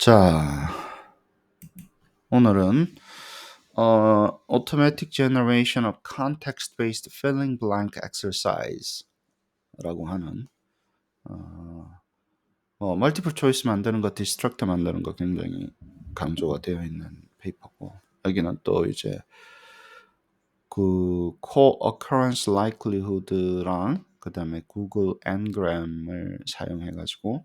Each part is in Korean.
자, 오늘은 Automatic Generation of Context-Based Filling Blank Exercise라고 하는 멀티플 초이스 만드는 거, 디스트럭터 만드는 거 굉장히 강조가 되어 있는 페이퍼고, 여기는 또 이제 그 Co-occurrence Likelihood랑 그 다음에 구글 Ngram을 사용해가지고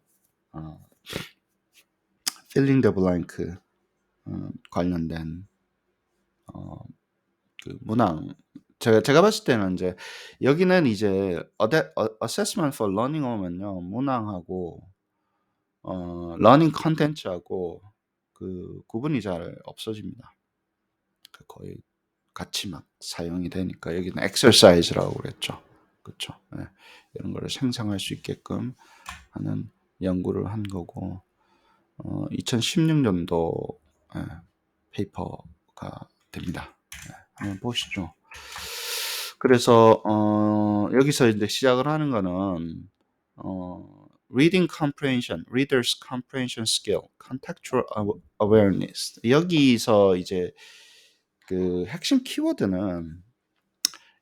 Filling the Blank 관련된 그 문항 제가 봤을 때는 이제 여기는 이제 assessment for learning 오면요, 문항하고 learning content하고 그 구분이 잘 없어집니다. 거의 같이 막 사용이 되니까 여기는 exercise라고 그랬죠. 그렇죠. 네. 이런 거를 생성할 수 있게끔 하는 연구를 한 거고 2016년도 페이퍼가 됩니다. 한번 보시죠. 그래서 여기서 이제 시작을 하는 거는 reading comprehension, reader's comprehension skill, contextual awareness. 여기서 이제 그 핵심 키워드는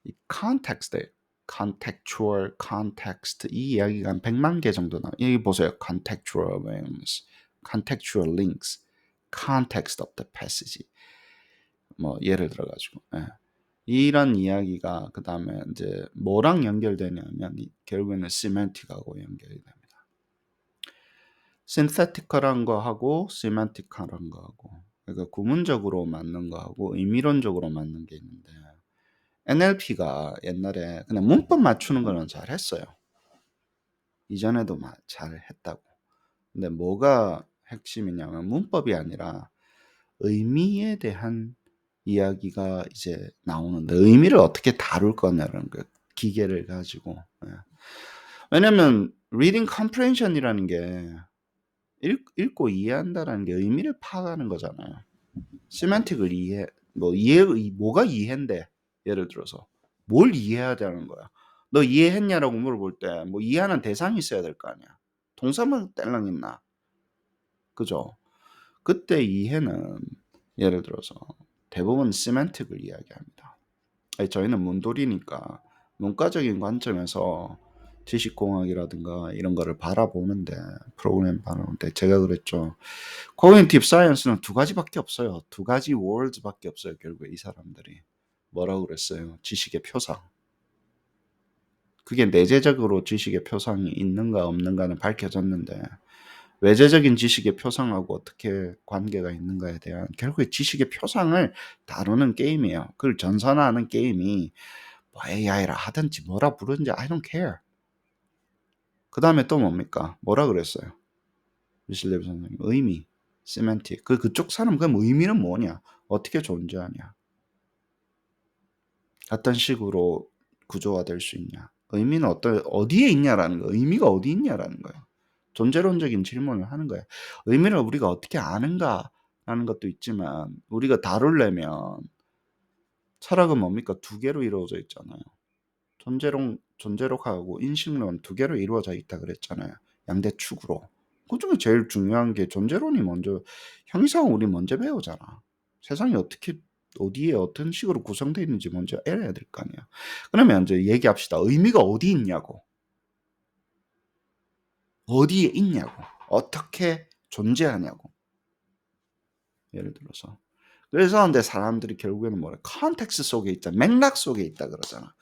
이 context예요. contextual, context 이 이야기가 한 100만 개 정도 나. 여기 보세요. contextual awareness, contextual links, context of the passage. 뭐 예를 들어 가지고 이런 이야기가 그 다음에 이제 뭐랑 연결되냐면 결국에는 semantic하고 연결이 됩니다. synthetic한 거하고 semantic한 거하고, 그러니까 구문적으로 맞는 거하고 의미론적으로 맞는 게 있는데, NLP가 옛날에 그냥 문법 맞추는 거는 잘 했어요. 이전에도 잘 했다고. 근데 뭐가 핵심이냐면 문법이 아니라 의미에 대한 이야기가 이제 나오는데, 의미를 어떻게 다룰 거냐라는 거, 기계를 가지고. 왜냐면 reading comprehension이라는 게 읽고 이해한다라는 게 의미를 파악하는 거잖아요. semantic을 뭐가 이해인데, 예를 들어서 뭘 이해해야 되는 거야. 너 이해했냐라고 물어볼 때 뭐 이해하는 대상이 있어야 될 거 아니야. 동사만 딸랑 있나? 그죠? 그때 이해는 예를 들어서 대부분 semantic을 이야기합니다. 저희는 문돌이니까 문과적인 관점에서 지식공학이라든가 이런 거를 바라보는데, 프로그램 바라보는데, 제가 그랬죠. Cognitive Science는 두 가지밖에 없어요. 두 가지 words밖에 없어요. 결국에 이 사람들이 뭐라고 그랬어요? 지식의 표상. 그게 내재적으로 지식의 표상이 있는가 없는가는 밝혀졌는데, 외재적인 지식의 표상하고 어떻게 관계가 있는가에 대한 결국에 지식의 표상을 다루는 게임이에요. 그걸 전산화하는 게임이 뭐 AI라 하든지 뭐라 부르든지 I don't care. 그 다음에 또 뭡니까? 뭐라 그랬어요? 미실레비 선생님. 의미, semantic. 그쪽 사람 그럼 의미는 뭐냐? 어떻게 존재하냐? 어떤 식으로 구조화될 수 있냐? 의미는 어디에 있냐라는 거. 의미가 어디 있냐라는 거예요. 존재론적인 질문을 하는 거예요. 의미를 우리가 어떻게 아는가라는 것도 있지만, 우리가 다루려면 철학은 뭡니까? 두 개로 이루어져 있잖아요. 존재론하고 인식론 두 개로 이루어져 있다 그랬잖아요. 양대 축으로. 그중에 제일 중요한 게 존재론이 먼저, 형이상은 우리 먼저 배우잖아. 세상이 어디에 어떤 식으로 구성되어 있는지 먼저 알아야 될 거 아니야. 그러면 이제 얘기합시다. 의미가 어디 있냐고. 어디에 있냐고. 어떻게 존재하냐고. 예를 들어서. 그래서 근데 사람들이 결국에는 뭐래? 컨텍스트 속에 있다. 맥락 속에 있다 그러잖아.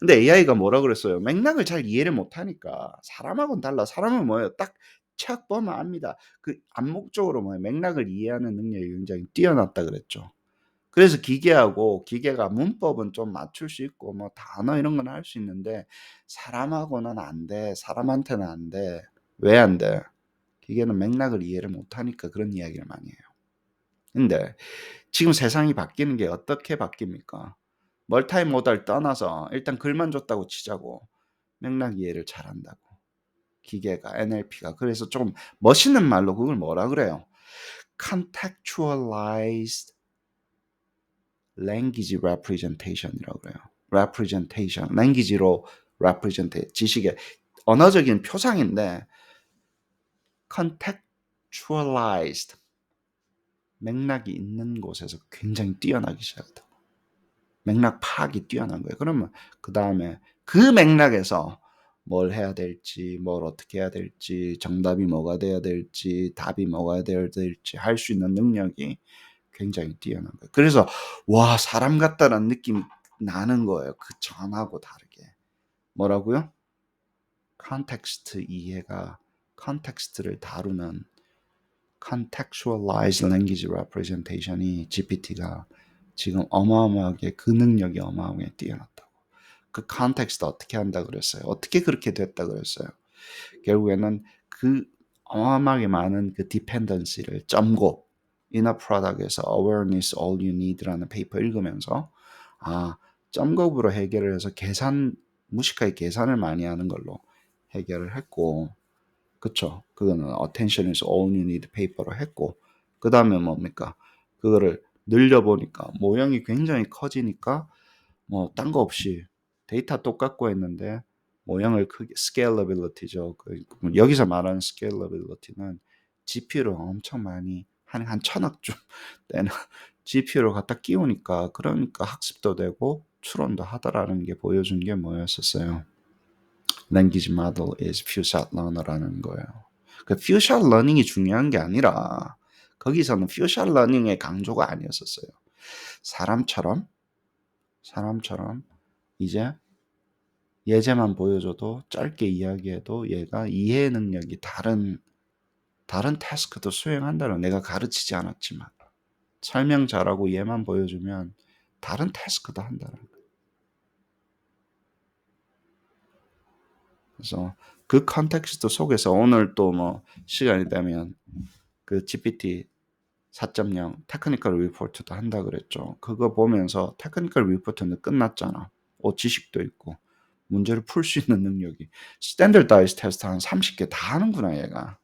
근데 AI가 뭐라 그랬어요? 맥락을 잘 이해를 못하니까. 사람하고는 달라. 사람은 뭐예요? 딱 척 보면 압니다. 그 암묵적으로 뭐예요? 맥락을 이해하는 능력이 굉장히 뛰어났다 그랬죠. 그래서 기계가 문법은 좀 맞출 수 있고 뭐 단어 이런 건 할 수 있는데, 사람하고는 안 돼. 사람한테는 안 돼. 왜 안 돼? 기계는 맥락을 이해를 못하니까 그런 이야기를 많이 해요. 근데 지금 세상이 바뀌는 게 어떻게 바뀝니까? 멀타이모달 떠나서 일단 글만 줬다고 치자고 맥락 이해를 잘한다고. 기계가, NLP가. 그래서 좀 멋있는 말로 그걸 뭐라 그래요? Contextualized Language Representation이라고 그래요. Representation, language로 represent, 지식의 언어적인 표상인데, contextualized 맥락이 있는 곳에서 굉장히 뛰어나기 시작하다. 맥락 파악이 뛰어난 거예요. 그러면 그 다음에 그 맥락에서 뭘 해야 될지, 뭘 어떻게 해야 될지, 정답이 뭐가 돼야 될지, 답이 뭐가 돼야 될지 할 수 있는 능력이 굉장히 뛰어난 거예요. 그래서 와, 사람 같다는 느낌이 나는 거예요. 그 전하고 다르게. 뭐라고요? 컨텍스트 이해가, 컨텍스트를 다루는 contextualized language representation이 GPT가 지금 어마어마하게 그 능력이 어마어마하게 뛰어났다고. 그 컨텍스트 어떻게 한다 그랬어요? 어떻게 그렇게 됐다 그랬어요? 결국에는 그 어마어마하게 많은 그 디펜던시를 점고 inner product에서 awareness all you need라는 페이퍼 읽으면서 점gov으로 해결을 해서 무식하게 계산을 많이 하는 걸로 해결을 했고, 그쵸? 그거는 attention is all you need 페이퍼로 했고, 그 다음에 뭡니까? 그거를 늘려보니까 모형이 굉장히 커지니까 뭐 딴 거 없이 데이터 똑같고 했는데 모형을 크게 scalability죠. 여기서 말하는 scalability는 GPU를 엄청 많이 한 1000억쯤 되는 GPU를 갖다 끼우니까 그러니까 학습도 되고 추론도 하더라는 게 보여준 게 뭐였었어요? Language model is few-shot learner라는 거예요. 그 few-shot learning이 중요한 게 아니라 거기서는 few-shot learning의 강조가 아니었었어요. 사람처럼 이제 예제만 보여줘도 짧게 이야기해도 얘가 이해 능력이 다른 태스크도 수행한다는, 내가 가르치지 않았지만 설명 잘하고 얘만 보여주면 다른 태스크도 한다는 거예요. 그래서 그 컨텍스트 속에서 오늘 또 뭐 시간이 되면 그 GPT 4.0 테크니컬 리포트도 한다 그랬죠. 그거 보면서 테크니컬 리포트는 끝났잖아. 지식도 있고 문제를 풀 수 있는 능력이, 스탠더다이즈 테스트 한 30개 다 하는구나 얘가.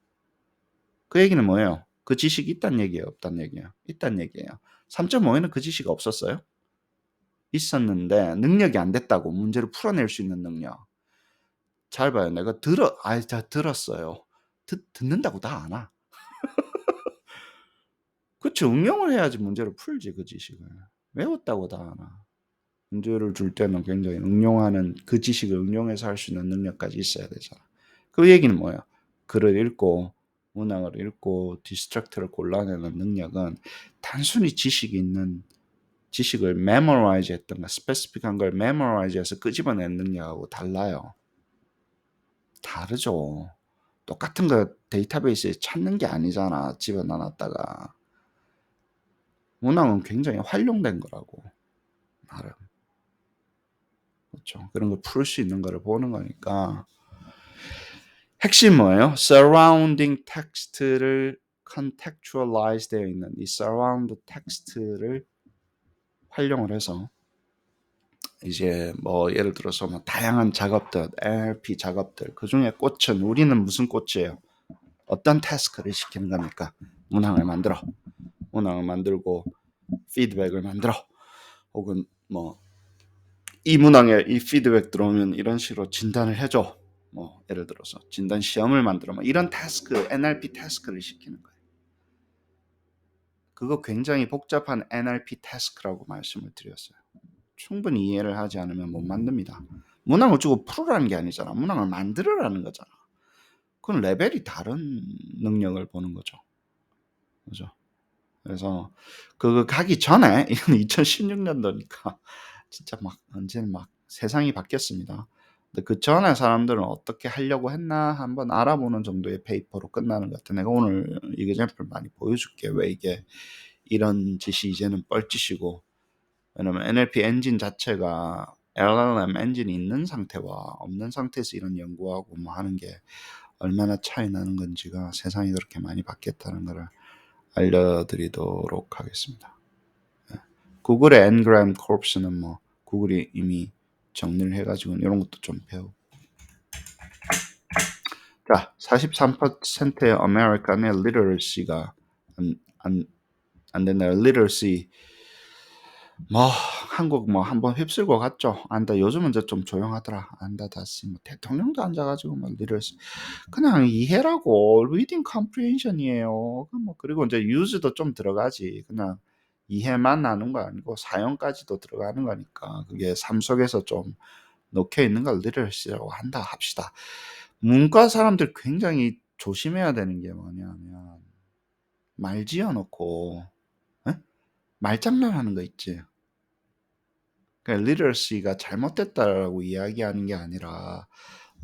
그 얘기는 뭐예요? 그 지식이 있단 얘기예요, 없단 얘기예요? 있단 얘기예요. 3.5에는 그 지식이 없었어요? 있었는데 능력이 안 됐다고. 문제를 풀어낼 수 있는 능력. 잘 봐요. 내가 들었어요. 듣는다고 다 아나. 그쵸. 응용을 해야지 문제를 풀지, 그 지식을. 외웠다고 다 아나. 문제를 줄 때는 굉장히 응용하는, 그 지식을 응용해서 할 수 있는 능력까지 있어야 되잖아. 그 얘기는 뭐예요? 글을 읽고 문항을 읽고 디스트랙트를 골라내는 능력은 단순히 지식이 있는, 지식을 메모라이즈 했던가 스페시픽한 걸 메모라이즈 해서 끄집어내는 능력하고 달라요. 다르죠. 똑같은 거 데이터베이스에 찾는 게 아니잖아, 집어넣어놨다가. 문항은 굉장히 활용된 거라고, 나름. 그렇죠. 그런 걸 풀 수 있는 거를 보는 거니까. 핵심 뭐예요? surrounding text를 contextualize 되어 있는 이 surround text를 활용을 해서 이제 뭐 예를 들어서 뭐 다양한 작업들, NLP 작업들, 그 중에 꽃은, 우리는 무슨 꽃이에요? 어떤 태스크를 시키는 겁니까? 문항을 만들고 피드백을 만들어, 혹은 뭐 이 문항에 이 피드백 들어오면 이런 식으로 진단을 해줘. 뭐 예를 들어서 진단 시험을 만들어, 뭐 이런 태스크, NLP 태스크를 시키는 거예요. 그거 굉장히 복잡한 NLP 태스크라고 말씀을 드렸어요. 충분히 이해를 하지 않으면 못 만듭니다. 문항을 주고 풀으라는 게 아니잖아. 문항을 만들으라는 거잖아. 그건 레벨이 다른 능력을 보는 거죠. 그죠? 그래서 그거 가기 전에, 이건 2016년도니까 진짜 막 언제는 막 세상이 바뀌었습니다. 근데 그 전에 사람들은 어떻게 하려고 했나 한번 알아보는 정도의 페이퍼로 끝나는 것 같아. 내가 오늘 이그젬플 많이 보여줄게. 왜 이게 이런 짓이 이제는 뻘짓이고, 왜냐면 NLP 엔진 자체가 LLM 엔진이 있는 상태와 없는 상태에서 이런 연구하고 뭐 하는 게 얼마나 차이 나는 건지가, 세상이 그렇게 많이 바뀌었다는 것을 알려드리도록 하겠습니다. 구글의 Ngram Corps는 뭐 구글이 이미 정리를 해가지고 이런 것도 좀 배우고. 자, 43%의 아메리칸의 literacy가 안 된다. literacy 뭐 한국 뭐 한번 휩쓸고 갔죠. 안다 요즘은 이제 좀 조용하더라. 안다 다시 뭐 대통령도 앉아 가지고 뭐 리더십 그냥 이해라고 reading comprehension이에요. 뭐 그리고 이제 use도 좀 들어가지. 그냥 이해만 하는 거 아니고 사용까지도 들어가는 거니까 그게 삶 속에서 좀 녹혀 있는 걸 리더십이라고 한다 합시다. 문과 사람들 굉장히 조심해야 되는 게 뭐냐면 말 지어 놓고 예? 말장난하는 거 있지. 그러니까 literacy가 잘못됐다라고 이야기하는 게 아니라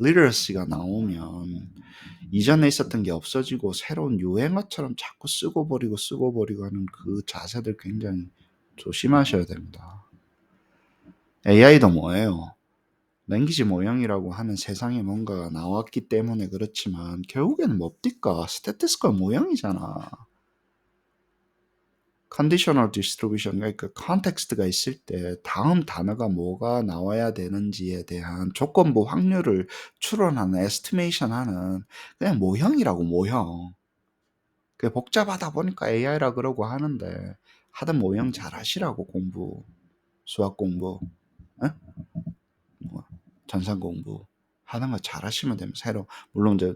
literacy가 나오면 이전에 있었던 게 없어지고 새로운 유행어처럼 자꾸 쓰고 버리고 하는 그 자세들 굉장히 조심하셔야 됩니다. AI도 뭐예요? 랭귀지 모형이라고 하는 세상에 뭔가가 나왔기 때문에 그렇지만 결국에는 뭡니까? 스태티스컬 모형이잖아. 컨디셔널 디스트리뷰션 그러니까 컨텍스트가 있을 때 다음 단어가 뭐가 나와야 되는지에 대한 조건부 확률을 추론하는 에스티메이션 하는 그냥 모형이라고 모형. 그게 복잡하다 보니까 AI라 그러고 하는데 하던 모형 잘 하시라고 공부. 수학 공부. 에? 뭐, 전산 공부. 하는 거 잘 하시면 됩니다. 새로 물론 이제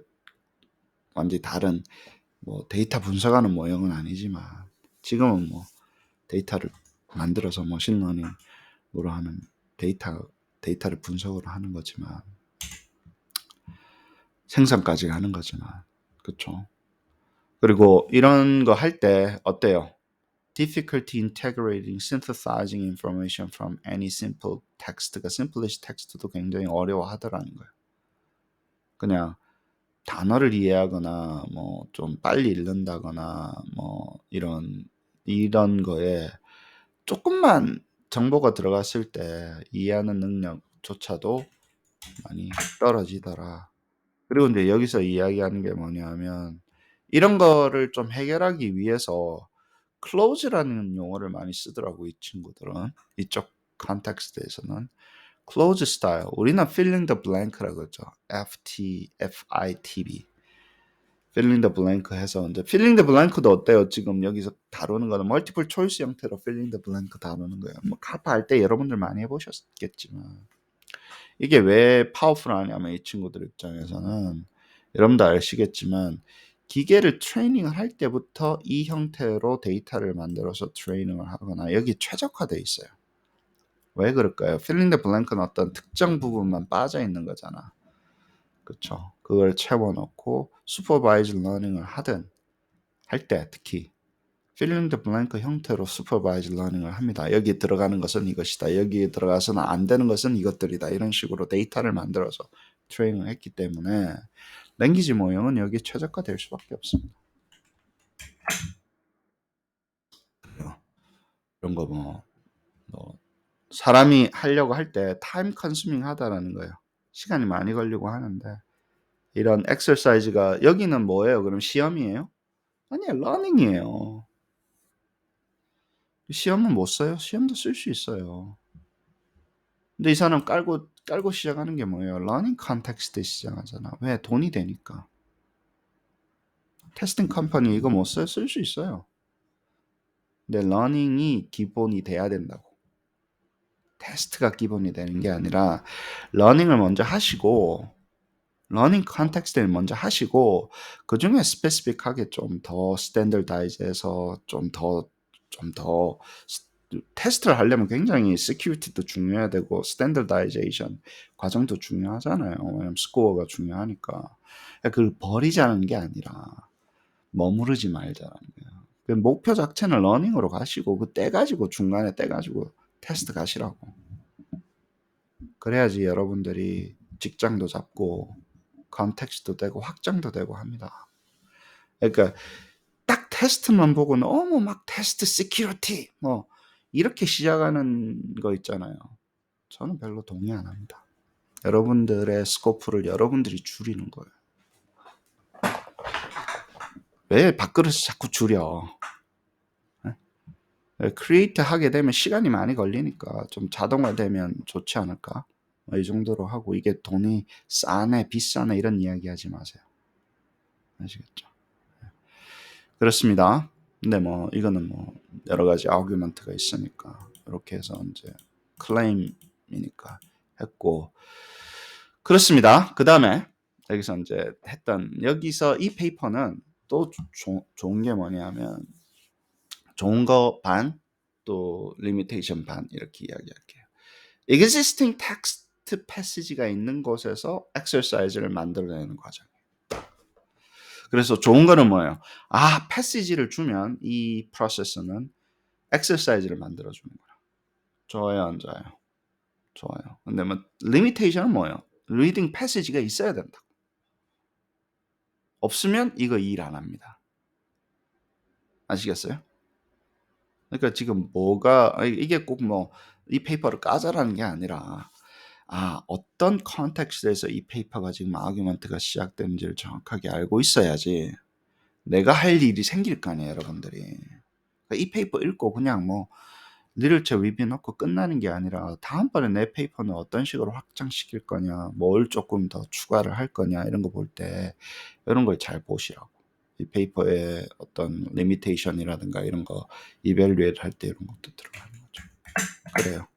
완전히 다른 뭐 데이터 분석하는 모형은 아니지만 지금은 뭐 데이터를 만들어서 머신러닝으로 하는 데이터를 분석으로 하는 거지만 생산까지 하는 거지만 그렇죠. 그리고 이런 거 할 때 어때요? Difficulty integrating, synthesizing information from any simple text가 simplest text도 굉장히 어려워하더라는 거예요. 그냥 단어를 이해하거나 뭐 좀 빨리 읽는다거나 뭐 이런 거에 조금만 정보가 들어갔을 때 이해하는 능력조차도 많이 떨어지더라. 그리고 이제 여기서 이야기하는 게 뭐냐면 이런 거를 좀 해결하기 위해서 close라는 용어를 많이 쓰더라고 이 친구들은. 이쪽 컨텍스트에서는 close style. 우리는 filling the blank라고 그러죠. FITB. filling the blank 해서 이제 filling the blank도 어때요? 지금 여기서 다루는 거는 multiple choice 형태로 filling the blank 다루는 거예요. 뭐 카파 할 때 여러분들 많이 해보셨겠지만 이게 왜 파워풀하냐면 이 친구들 입장에서는 여러분도 아시겠지만 기계를 트레이닝을 할 때부터 이 형태로 데이터를 만들어서 트레이닝을 하거나 여기 최적화되어 있어요. 왜 그럴까요? filling the blank는 어떤 특정 부분만 빠져 있는 거잖아. 그렇죠. 그걸 채워넣고 supervised learning을 하든 할 때 특히 filling the blank 형태로 supervised learning을 합니다. 여기 들어가는 것은 이것이다. 여기 들어가서는 안 되는 것은 이것들이다. 이런 식으로 데이터를 만들어서 트레이닝을 했기 때문에 랭귀지 모형은 여기에 최적화될 수밖에 없습니다. 이런 거 뭐 사람이 하려고 할 때 타임 컨슈밍 하다라는 거예요. 시간이 많이 걸리고 하는데 이런 엑서사이즈가 여기는 뭐예요? 그럼 시험이에요? 아니에요. 러닝이에요. 시험은 못 써요? 시험도 쓸 수 있어요. 근데 이 사람 깔고 시작하는 게 뭐예요? 러닝 컨텍스트에 시작하잖아. 왜? 돈이 되니까. 테스팅 컴퍼니 이거 못 써요? 쓸 수 있어요. 근데 러닝이 기본이 돼야 된다고. 테스트가 기본이 되는 게 아니라 러닝을 먼저 하시고 러닝 컨텍스트를 먼저 하시고 그중에 스페시픽하게 좀 더 스탠더다이즈해서 좀 더 테스트를 하려면 굉장히 시큐리티도 중요해야 되고 스탠더다이제이션 과정도 중요하잖아요. 왜냐면 스코어가 중요하니까. 그걸 버리자는 게 아니라 머무르지 말자는 거예요. 그 목표 자체는 러닝으로 가시고 그 떼가지고 중간에 떼가지고 테스트 가시라고. 그래야지 여러분들이 직장도 잡고 컨텍스트도 되고 확장도 되고 합니다. 그러니까 딱 테스트만 보고 너무 막 테스트 시큐리티 뭐 이렇게 시작하는 거 있잖아요. 저는 별로 동의 안 합니다. 여러분들의 스코프를 여러분들이 줄이는 거예요. 왜 밥그릇을 자꾸 줄여? 크리에이트 하게 되면 시간이 많이 걸리니까 좀 자동화되면 좋지 않을까? 이 정도로 하고 이게 돈이 싸네 비싸네 이런 이야기 하지 마세요. 아시겠죠? 그렇습니다. 근데 뭐 이거는 뭐 여러 가지 아규먼트가 있으니까 이렇게 해서 이제 클레임이니까 했고 그렇습니다. 그 다음에 여기서 이제 여기서 이 페이퍼는 또 좋은 게 뭐냐면 좋은 거 반, 또 리미테이션 반 이렇게 이야기할게요. existing text passage가 있는 곳에서 exercise를 만들어내는 과정이에요. 그래서 좋은 거는 뭐예요? 패시지를 주면 이 프로세스는 exercise를 만들어주는 거야. 좋아요, 안 좋아요? 좋아요. 근데 뭐 limitation은 뭐예요? reading passage가 있어야 된다. 없으면 이거 일 안 합니다. 아시겠어요? 그러니까 지금 이게 꼭 뭐 이 페이퍼를 까자라는 게 아니라 어떤 컨텍스트에서 이 페이퍼가 지금 아규먼트가 시작되는지를 정확하게 알고 있어야지 내가 할 일이 생길 거 아니에요, 여러분들이. 그러니까 이 페이퍼 읽고 그냥 뭐 리터처 리뷰 넣고 끝나는 게 아니라 다음번에 내 페이퍼는 어떤 식으로 확장시킬 거냐, 뭘 조금 더 추가를 할 거냐 이런 거 볼 때 이런 걸 잘 보시라고. 이 페이퍼의 어떤 리미테이션이라든가 이런 거 이밸류에이트 할 때 이런 것도 들어가는 거죠. 그래요.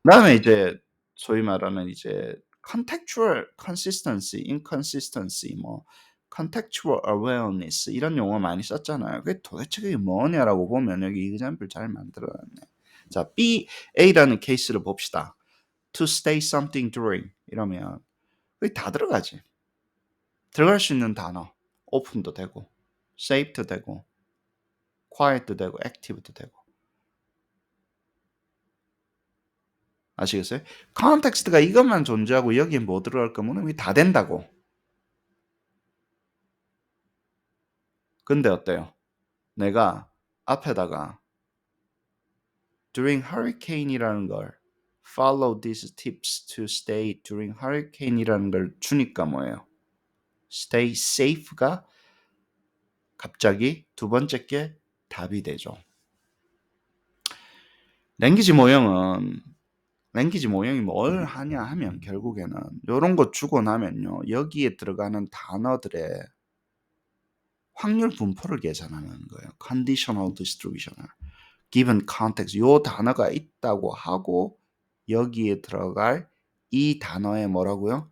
그다음에 이제 소위 말하는 이제 contextual consistency, inconsistency, 뭐 contextual awareness 이런 용어 많이 썼잖아요. 그게 도대체 그게 뭐냐라고 보면 여기 example 잘 만들어놨네. 자, A라는 케이스를 봅시다. To stay something during 이러면 그게 다 들어가지. 들어갈 수 있는 단어 open도 되고, safe도 되고, quiet도 되고, active도 되고. 아시겠어요? 컨텍스트가 이것만 존재하고 여기에 뭐 들어갈 거면 이게 다 된다고. 근데 어때요? 내가 앞에다가 during hurricane이라는 걸 follow these tips to stay during hurricane이라는 걸 주니까 뭐예요? stay safe가 갑자기 두 번째 게 답이 되죠. 랭귀지 모형이 뭘 하냐 하면 결국에는 이런 거 주고 나면요. 여기에 들어가는 단어들의 확률 분포를 계산하는 거예요. conditional distribution을. given context, 요 단어가 있다고 하고 여기에 들어갈 이 단어의 뭐라고요?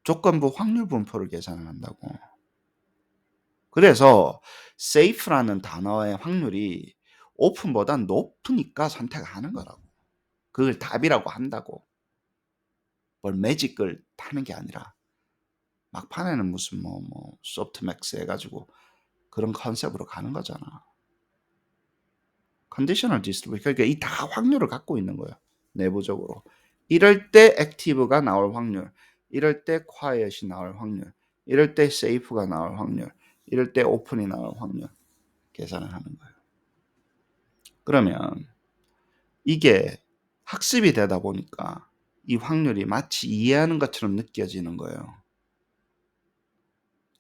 조건부 확률 분포를 계산을 한다고. 그래서 safe라는 단어의 확률이 open보다 높으니까 선택하는 거라고. 그걸 답이라고 한다고. 뭘 매직을 타는 게 아니라 막판에는 무슨 소프트맥스 해가지고 그런 컨셉으로 가는 거잖아. 컨디셔널 디스트리뷰션, 그러니까 이 다 확률을 갖고 있는 거예요. 내부적으로. 이럴 때 액티브가 나올 확률, 이럴 때 quiet이 나올 확률, 이럴 때 safe가 나올 확률, 이럴 때 open이 나올 확률 계산을 하는 거예요. 그러면 이게 학습이 되다 보니까 이 확률이 마치 이해하는 것처럼 느껴지는 거예요.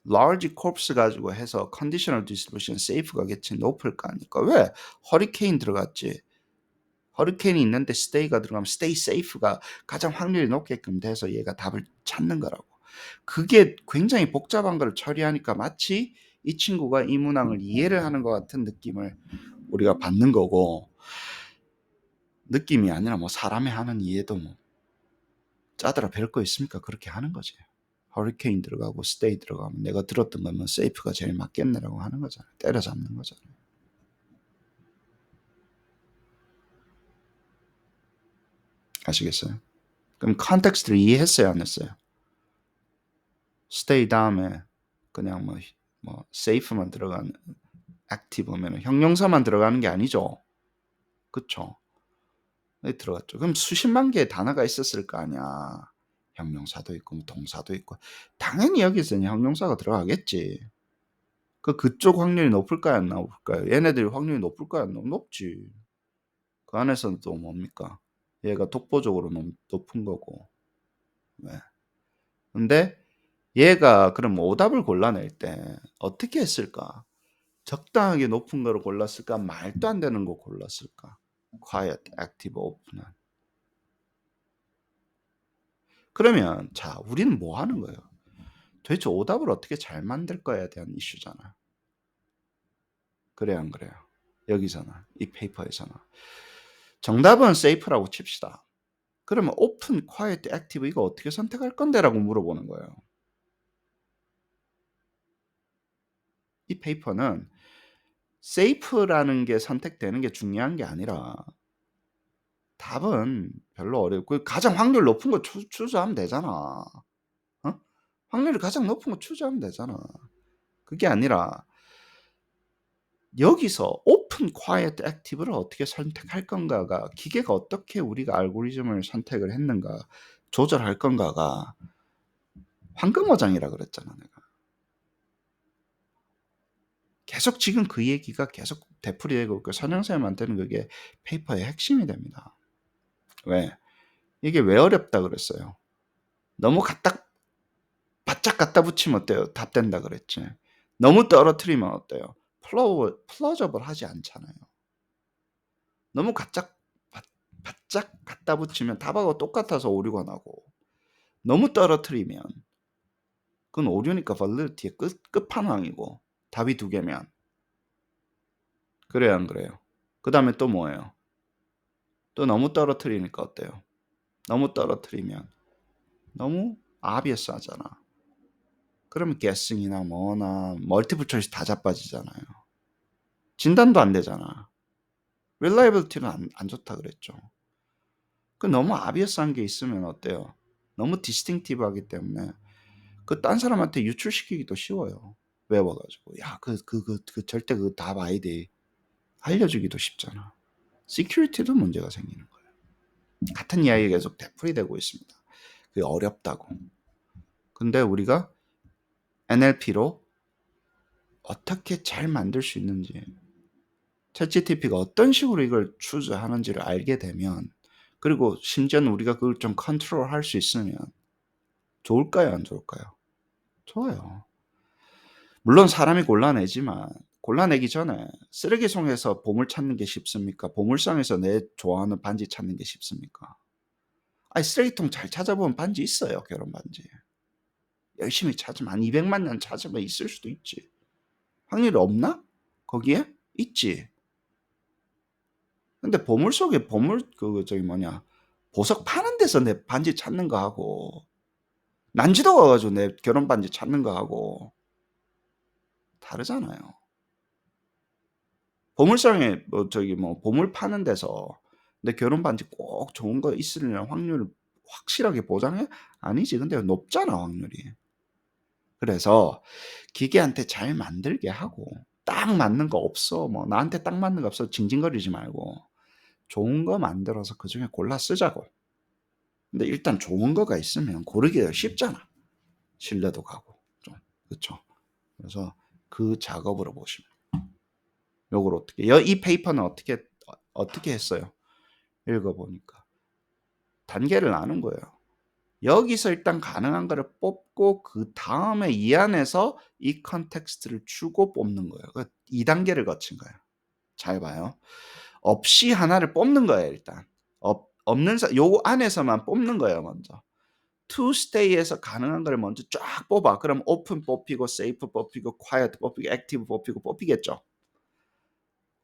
large corpse 가지고 해서 conditional distribution safe가 겠지 높을까 하니까 왜? 허리케인 들어갔지. 허리케인이 있는데 stay가 들어가면 stay safe가 가장 확률이 높게끔 돼서 얘가 답을 찾는 거라고. 그게 굉장히 복잡한 걸 처리하니까 마치 이 친구가 이 문항을 이해를 하는 것 같은 느낌을 우리가 받는 거고, 느낌이 아니라 뭐 사람이 하는 이해도 뭐 짜들어 별 거 있습니까? 그렇게 하는 거지. 허리케인 들어가고 stay 들어가면 내가 들었던 거면 safe가 제일 맞겠네라고 하는 거잖아요. 때려잡는 거잖아요. 아시겠어요? 그럼 컨텍스트를 이해했어요, 안 했어요? stay 다음에 그냥 뭐 safe만 들어가는 active면 형용사만 들어가는 게 아니죠. 그쵸? 네, 들어갔죠. 그럼 수십만 개의 단어가 있었을 거 아니야. 형용사도 있고 뭐 동사도 있고 당연히 여기서는 형용사가 들어가겠지. 그쪽 확률이 높을까요, 안 높을까요? 얘네들이 확률이 높을까요, 안 높지. 그 안에서는 또 뭡니까? 얘가 독보적으로 높은 거고. 왜? 근데 얘가 그럼 오답을 골라낼 때 어떻게 했을까? 적당하게 높은 거를 골랐을까? 말도 안 되는 거 골랐을까? quiet, active, open. 그러면 자, 우리는 뭐 하는 거예요? 도대체 오답을 어떻게 잘 만들 거에 대한 이슈잖아. 그래요, 안 그래요? 여기서는, 이 페이퍼에서는. 정답은 safe라고 칩시다. 그러면 open, quiet, active 이거 어떻게 선택할 건데라고 물어보는 거예요. 이 페이퍼는 safe라는 게 선택되는 게 중요한 게 아니라 답은 별로 어렵고 가장 확률 높은 거 추저하면 되잖아. 어? 확률이 가장 높은 거 추저하면 되잖아. 그게 아니라 여기서 open, quiet, active를 어떻게 선택할 건가가 기계가 어떻게 우리가 알고리즘을 선택을 했는가 조절할 건가가 황금어장이라 그랬잖아 내가. 계속 지금 그 얘기가 계속 되풀이되고 있고 선생님한테는 그게 페이퍼의 핵심이 됩니다. 왜? 이게 왜 어렵다 그랬어요? 너무 바짝 갖다 붙이면 어때요? 답 된다 그랬지. 너무 떨어뜨리면 어때요? 플러저블 하지 않잖아요. 너무 바짝 갖다 붙이면 답하고 똑같아서 오류가 나고 너무 떨어뜨리면 그건 오류니까 validity 끝판왕이고 답이 두 개면 그래요 안 그래요? 그 다음에 또 뭐예요? 또 너무 떨어뜨리니까 어때요? 너무 떨어뜨리면 너무 obvious 하잖아. 그러면 guessing이나 뭐나 멀티플 초이스 다 자빠지잖아요. 진단도 안 되잖아. reliability는 안 좋다 그랬죠. 그 너무 obvious한 게 있으면 어때요? 너무 distinctive하기 때문에 그 딴 사람한테 유출시키기도 쉬워요. 외워가지고 그 절대 그 답 아이디 알려주기도 쉽잖아. security도 문제가 생기는 거예요. 같은 이야기가 계속 되풀이되고 있습니다. 그게 어렵다고. 근데 우리가 NLP로 어떻게 잘 만들 수 있는지 챗GPT가 어떤 식으로 이걸 추주하는지를 알게 되면 그리고 심지어는 우리가 그걸 좀 컨트롤할 수 있으면 좋을까요? 안 좋을까요? 좋아요. 물론 사람이 골라내지만 골라내기 전에 쓰레기통에서 보물 찾는 게 쉽습니까? 보물상에서 내 좋아하는 반지 찾는 게 쉽습니까? 아니 쓰레기통 잘 찾아보면 반지 있어요. 결혼 반지. 열심히 찾으면 한 200만 년 찾으면 있을 수도 있지. 확률이 없나? 거기에? 있지. 근데 보물 속에 보석 파는 데서 내 반지 찾는 거 하고 난지도 가가지고 내 결혼 반지 찾는 거 하고 다르잖아요. 보물상에 보물 파는 데서 내 결혼 반지 꼭 좋은 거 있으려는 확률을 확실하게 보장해? 아니지. 근데 높잖아 확률이. 그래서 기계한테 잘 만들게 하고 딱 맞는 거 없어. 뭐 나한테 딱 맞는 거 없어. 징징거리지 말고 좋은 거 만들어서 그중에 골라 쓰자고. 근데 일단 좋은 거가 있으면 고르기가 쉽잖아. 신뢰도 가고 좀 그렇죠. 그래서 그 작업으로 보시면 요걸 어떻게 이 페이퍼는 어떻게 했어요? 읽어보니까 단계를 나눈 거예요. 여기서 일단 가능한 거를 뽑고 그 다음에 이 안에서 이 컨텍스트를 주고 뽑는 거예요. 그 2단계를 거친 거예요. 잘 봐요. 없이 하나를 뽑는 거예요. 일단 없는 요 안에서만 뽑는 거예요. 먼저 to stay에서 가능한 걸 먼저 쫙 뽑아. 그럼 open 뽑히고 safe 뽑히고 quiet 뽑히고 active 뽑히고 뽑히겠죠.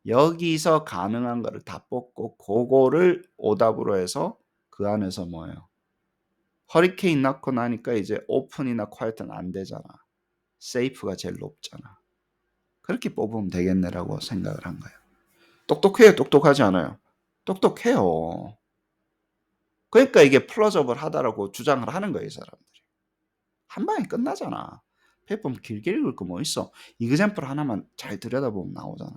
여기서 가능한 거를 다 뽑고 그거를 오답으로 해서 그 안에서 뭐예요? 허리케인 낳고 나니까 이제 오픈이나 quiet는 안 되잖아. safe가 제일 높잖아. 그렇게 뽑으면 되겠네라고 생각을 한 거예요. 똑똑해요? 똑똑하지 않아요? 똑똑해요. 그러니까 이게 플러저블 하다라고 주장을 하는 거예요, 이 사람들이. 한 방에 끝나잖아. 페이퍼 길게 읽을 거 뭐 있어? 이그샘플 하나만 잘 들여다보면 나오잖아.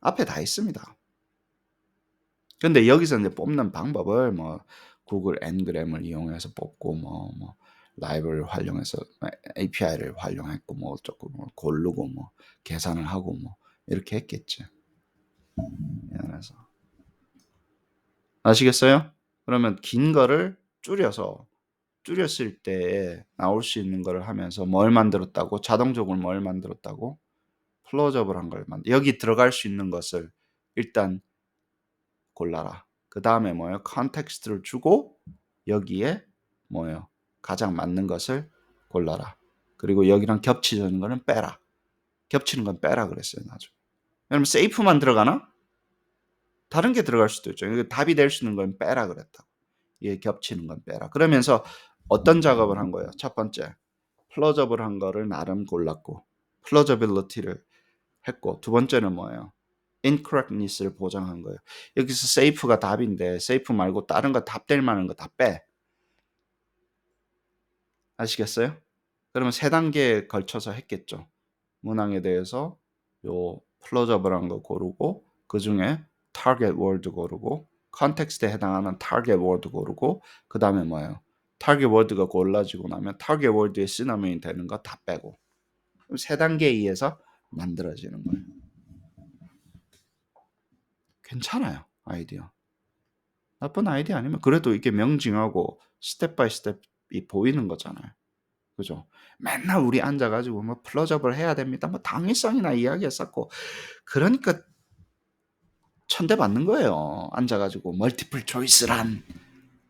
앞에 다 있습니다. 근데 여기서 이제 뽑는 방법을 뭐 구글 N그램을 이용해서 뽑고 뭐 라이브를 활용해서 API를 활용했고 뭐 어쩌고 뭐 고르고 뭐 계산을 하고 뭐 이렇게 했겠지. 그래서 아시겠어요? 그러면 긴 거를 줄였을 때 나올 수 있는 거를 하면서 뭘 만들었다고? 자동적으로 뭘 만들었다고? 플로저블한 걸 여기 들어갈 수 있는 것을 일단 골라라. 그 다음에 뭐예요? 컨텍스트를 주고 여기에 뭐예요? 가장 맞는 것을 골라라. 그리고 여기랑 겹치는 거는 빼라. 겹치는 건 빼라 그랬어요. 나중에. 여러분 세이프만 들어가나? 다른 게 들어갈 수도 있죠. 이거 답이 될 수 있는 건 빼라 그랬다고. 예, 겹치는 건 빼라. 그러면서 어떤 작업을 한 거예요? 첫 번째, 플러저블한 거를 나름 골랐고, 플러저빌리티를 했고, 두 번째는 뭐예요? incorrectness를 보장한 거예요. 여기서 safe가 답인데 safe 말고 다른 거 답 될 만한 거 다 빼. 아시겠어요? 그러면 세 단계에 걸쳐서 했겠죠. 문항에 대해서 요 플러저블한 거 고르고 그 중에 타겟 월드 고르고 컨텍스트에 해당하는 타겟 월드 고르고 그 다음에 뭐예요? 타겟 월드가 골라지고 나면 타겟 월드에 시나몬이 되는 거 다 빼고 그럼 세 단계에 의해서 만들어지는 거예요. 괜찮아요. 아이디어. 나쁜 아이디어 아니면 그래도 이게 명징하고 스텝 바이 스텝이 보이는 거잖아요. 그죠? 맨날 우리 앉아가지고 뭐 플러저블 해야 됩니다. 뭐 당위성이나 이야기했었고 그러니까 천대받는 거예요. 앉아가지고 멀티플 초이스란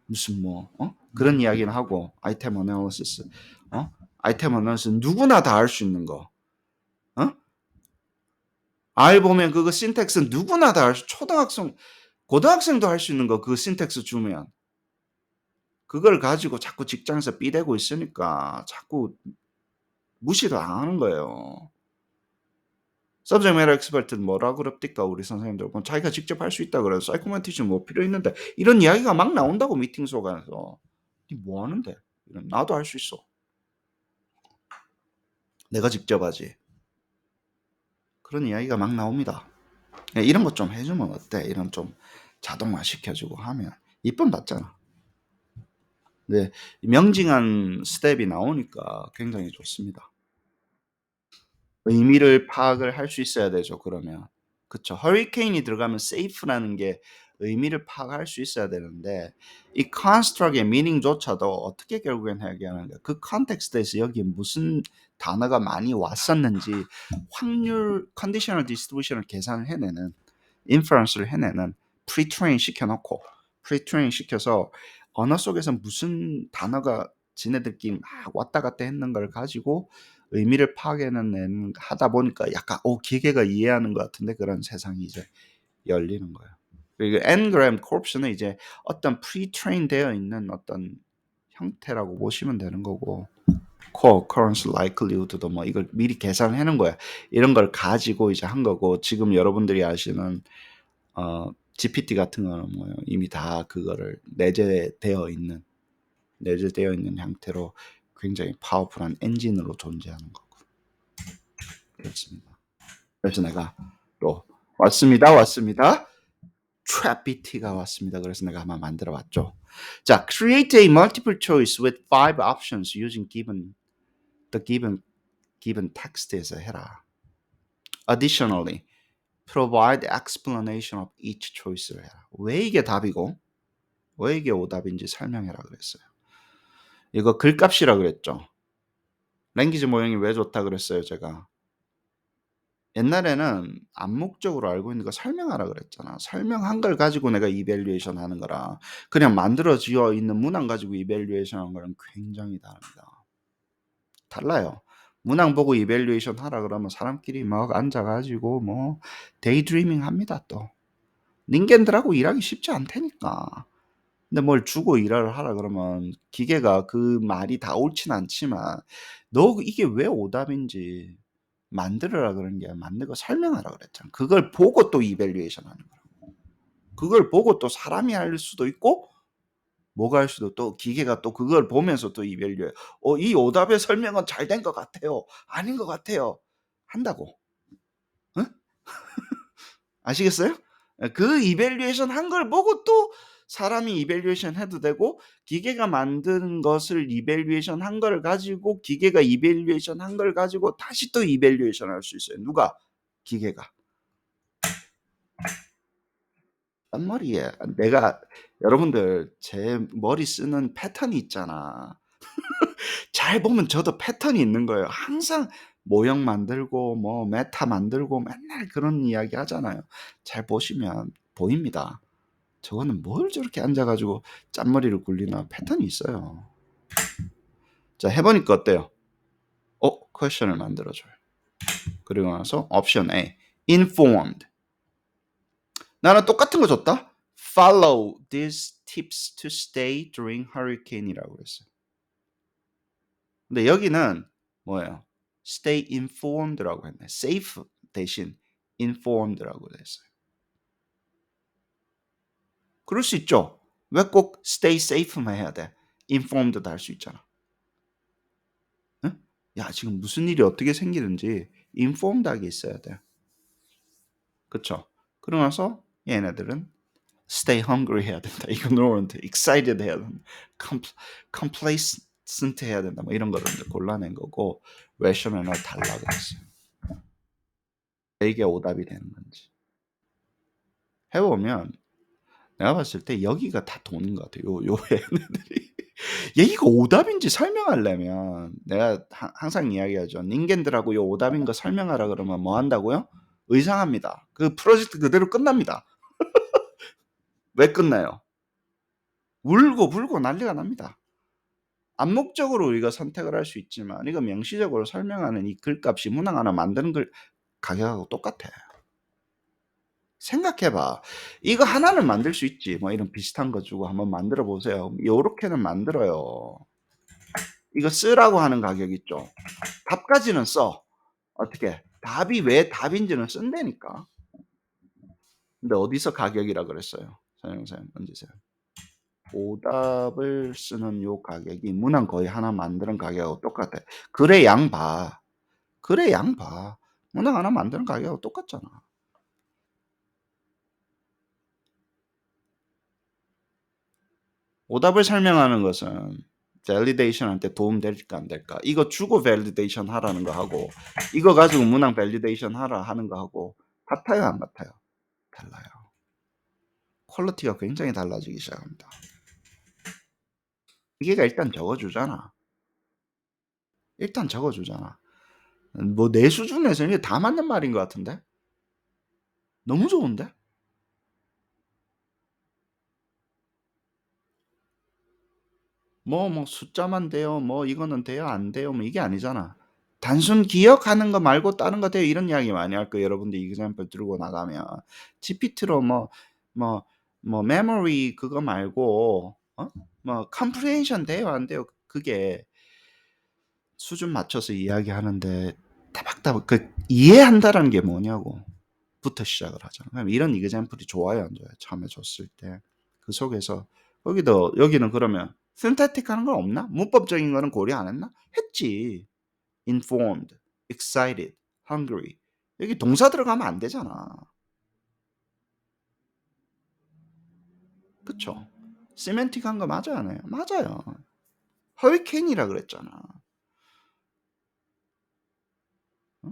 무슨 뭐 그런 이야기는 하고 아이템 어나리시스 아이템 어나리시스 누구나 다 할 수 있는 거 R 보면 그거 신텍스 누구나 다 할 수 초등학생 고등학생도 할 수 있는 거 그 신텍스 주면 그걸 가지고 자꾸 직장에서 삐대고 있으니까 자꾸 무시를 안 하는 거예요. 서브젝트 매터 엑스퍼트는 뭐라 그럽니까 우리 선생님들 그럼 자기가 직접 할 수 있다 그래요. 사이코멘티션 뭐 필요 있는데 이런 이야기가 막 나온다고 미팅 속에서 니 뭐 하는데? 나도 할 수 있어. 내가 직접 하지. 그런 이야기가 막 나옵니다. 이런 것 좀 해주면 어때? 이런 좀 자동화 시켜주고 하면 이쁨 받잖아. 네, 명징한 스텝이 나오니까 굉장히 좋습니다. 의미를 파악을 할 수 있어야 되죠. 그러면 그쵸. 허리케인이 들어가면 safe라는 게 의미를 파악할 수 있어야 되는데 이 construct의 meaning조차도 어떻게 결국엔 해결하는 거야. 그 컨텍스트에서 여기 무슨 단어가 많이 왔었는지 확률 conditional distribution을 계산을 해내는 inference를 해내는 pre-train 시켜놓고 pre-train 시켜서 언어 속에서 무슨 단어가 지네들끼리 막 왔다 갔다 했는 걸 가지고 의미를 파악해내는 하다 보니까 약간 기계가 이해하는 것 같은데 그런 세상이 이제 열리는 거예요. 그리고 Ngram Corps는 이제 어떤 pre-train 되어 있는 어떤 형태라고 보시면 되는 거고 co-occurrence likelihood도 뭐 이걸 미리 계산해 놓은 거야. 이런 걸 가지고 이제 한 거고 지금 여러분들이 아시는 GPT 같은 거는 뭐예요? 이미 다 그거를 내재되어 있는 형태로 굉장히 파워풀한 엔진으로 존재하는 거고 그렇습니다. 그래서 내가 또 왔습니다. 트랩BT가 왔습니다. 그래서 내가 한번 만들어 봤죠. 자, create a multiple choice with 5 options using given text에서 해라. Additionally, provide explanation of each choice를 해라. 왜 이게 답이고 왜 이게 오답인지 설명해라 그랬어요. 이거 글값이라 그랬죠. 랭귀지 모형이 왜 좋다 그랬어요, 제가. 옛날에는 암묵적으로 알고 있는 거 설명하라 그랬잖아. 설명한 걸 가지고 내가 이밸류에이션 하는 거라. 그냥 만들어지어 있는 문항 가지고 이밸류에이션 하는 거랑 굉장히 다릅니다. 달라요. 문항 보고 이밸류에이션 하라 그러면 사람끼리 막 앉아가지고 뭐 데이드리밍 합니다 또. 닌겐들하고 일하기 쉽지 않다니까. 근데 뭘 주고 일을 하라 그러면 기계가 그 말이 다 옳진 않지만 너 이게 왜 오답인지 만들어라 그런 게 만들고 설명하라 그랬잖아. 그걸 보고 또 이밸류에이션 하는 거야. 그걸 보고 또 사람이 할 수도 있고 뭐가 할 수도 또 기계가 또 그걸 보면서 또 이밸류해. 이 오답의 설명은 잘 된 것 같아요. 아닌 것 같아요. 한다고. 응? 아시겠어요? 그 이밸류에이션 한 걸 보고 또 사람이 이밸류에이션 해도 되고 기계가 만든 것을 이밸류에이션 한 걸 가지고 기계가 이밸류에이션 한 걸 가지고 다시 또 이밸류에이션 할 수 있어요. 누가? 기계가. 딴 머리에 내가 여러분들 제 머리 쓰는 패턴이 있잖아. 잘 보면 저도 패턴이 있는 거예요. 항상 모형 만들고 뭐 메타 만들고 맨날 그런 이야기 하잖아요. 잘 보시면 보입니다. 저거는 뭘 저렇게 앉아가지고 짠머리를 굴리나 패턴이 있어요. 자, 해보니까 어때요? 퀘션을 만들어줘요. 그리고 나서 옵션 A, informed. 나는 똑같은 거 줬다. Follow these tips to stay during hurricane이라고 그랬어요. 근데 여기는 뭐예요? Stay informed라고 했네. Safe 대신 informed라고 그랬어요. 그럴 수 있죠. 왜 꼭 stay safe만 해야 돼? informed도 할 수 있잖아. 응? 야, 지금 무슨 일이 어떻게 생기는지 informed하게 있어야 돼. 그쵸? 그러고 나서 얘네들은 stay hungry 해야 된다. ignorant, excited 해야 된다. complacent 해야 된다. 뭐 이런 거를 골라낸 거고 rational을 달라 그랬어요. 이게 오답이 되는 건지. 해보면 내가 봤을 때 여기가 다 도는 것 같아요. 요 얘네들이. 얘가 오답인지 설명하려면 내가 항상 이야기하죠. 닌겐들하고 요 오답인 거 설명하라 그러면 뭐 한다고요? 의상합니다. 그 프로젝트 그대로 끝납니다. 왜 끝나요? 울고 불고 난리가 납니다. 암묵적으로 우리가 선택을 할 수 있지만 이거 명시적으로 설명하는 이 글값이 문항 하나 만드는 글 가격하고 똑같아. 생각해봐. 이거 하나는 만들 수 있지. 뭐 이런 비슷한 거 주고 한번 만들어 보세요. 요렇게는 만들어요. 이거 쓰라고 하는 가격 있죠. 답까지는 써. 어떻게? 답이 왜 답인지는 쓴다니까. 근데 어디서 가격이라 그랬어요? 선생님 얹으세요. 오답을 쓰는 요 가격이 문항 거의 하나 만드는 가격하고 똑같아. 글의 양 봐. 글의 양 봐. 문항 하나 만드는 가격하고 똑같잖아. 오답을 설명하는 것은 validation한테 도움 될까 안 될까? 이거 주고 validation 하라는 거 하고 이거 가지고 문항 validation 하라 하는 거 하고 같아요, 안 같아요? 달라요. 퀄리티가 굉장히 달라지기 시작합니다. 기계가 일단 적어주잖아. 일단 적어주잖아. 뭐 내 수준에서 이게 다 맞는 말인 것 같은데? 너무 좋은데? 뭐 숫자만 돼요. 뭐 이거는 돼요, 안 돼요. 뭐 이게 아니잖아. 단순 기억하는 거 말고 다른 거 돼요. 이런 이야기 많이 할 거예요. 여러분들 example 들고 나가면 GPT로 뭐 memory 그거 말고 뭐 comprehension 돼요, 안 돼요. 그게 수준 맞춰서 이야기하는데 따박따박 그 이해한다라는 게 뭐냐고 부터 시작을 하잖아. 그럼 이런 example이 좋아요, 안 좋아요? 처음에 줬을 때 그 속에서 거기도 여기는 그러면 synthetic 하는 건 없나? 문법적인 거는 고려 안 했나? 했지. informed, excited, hungry. 여기 동사 들어가면 안 되잖아. 그쵸? semantic 한 거 맞아요, 안 해요? 맞아요. 허리케인이라 그랬잖아. 어?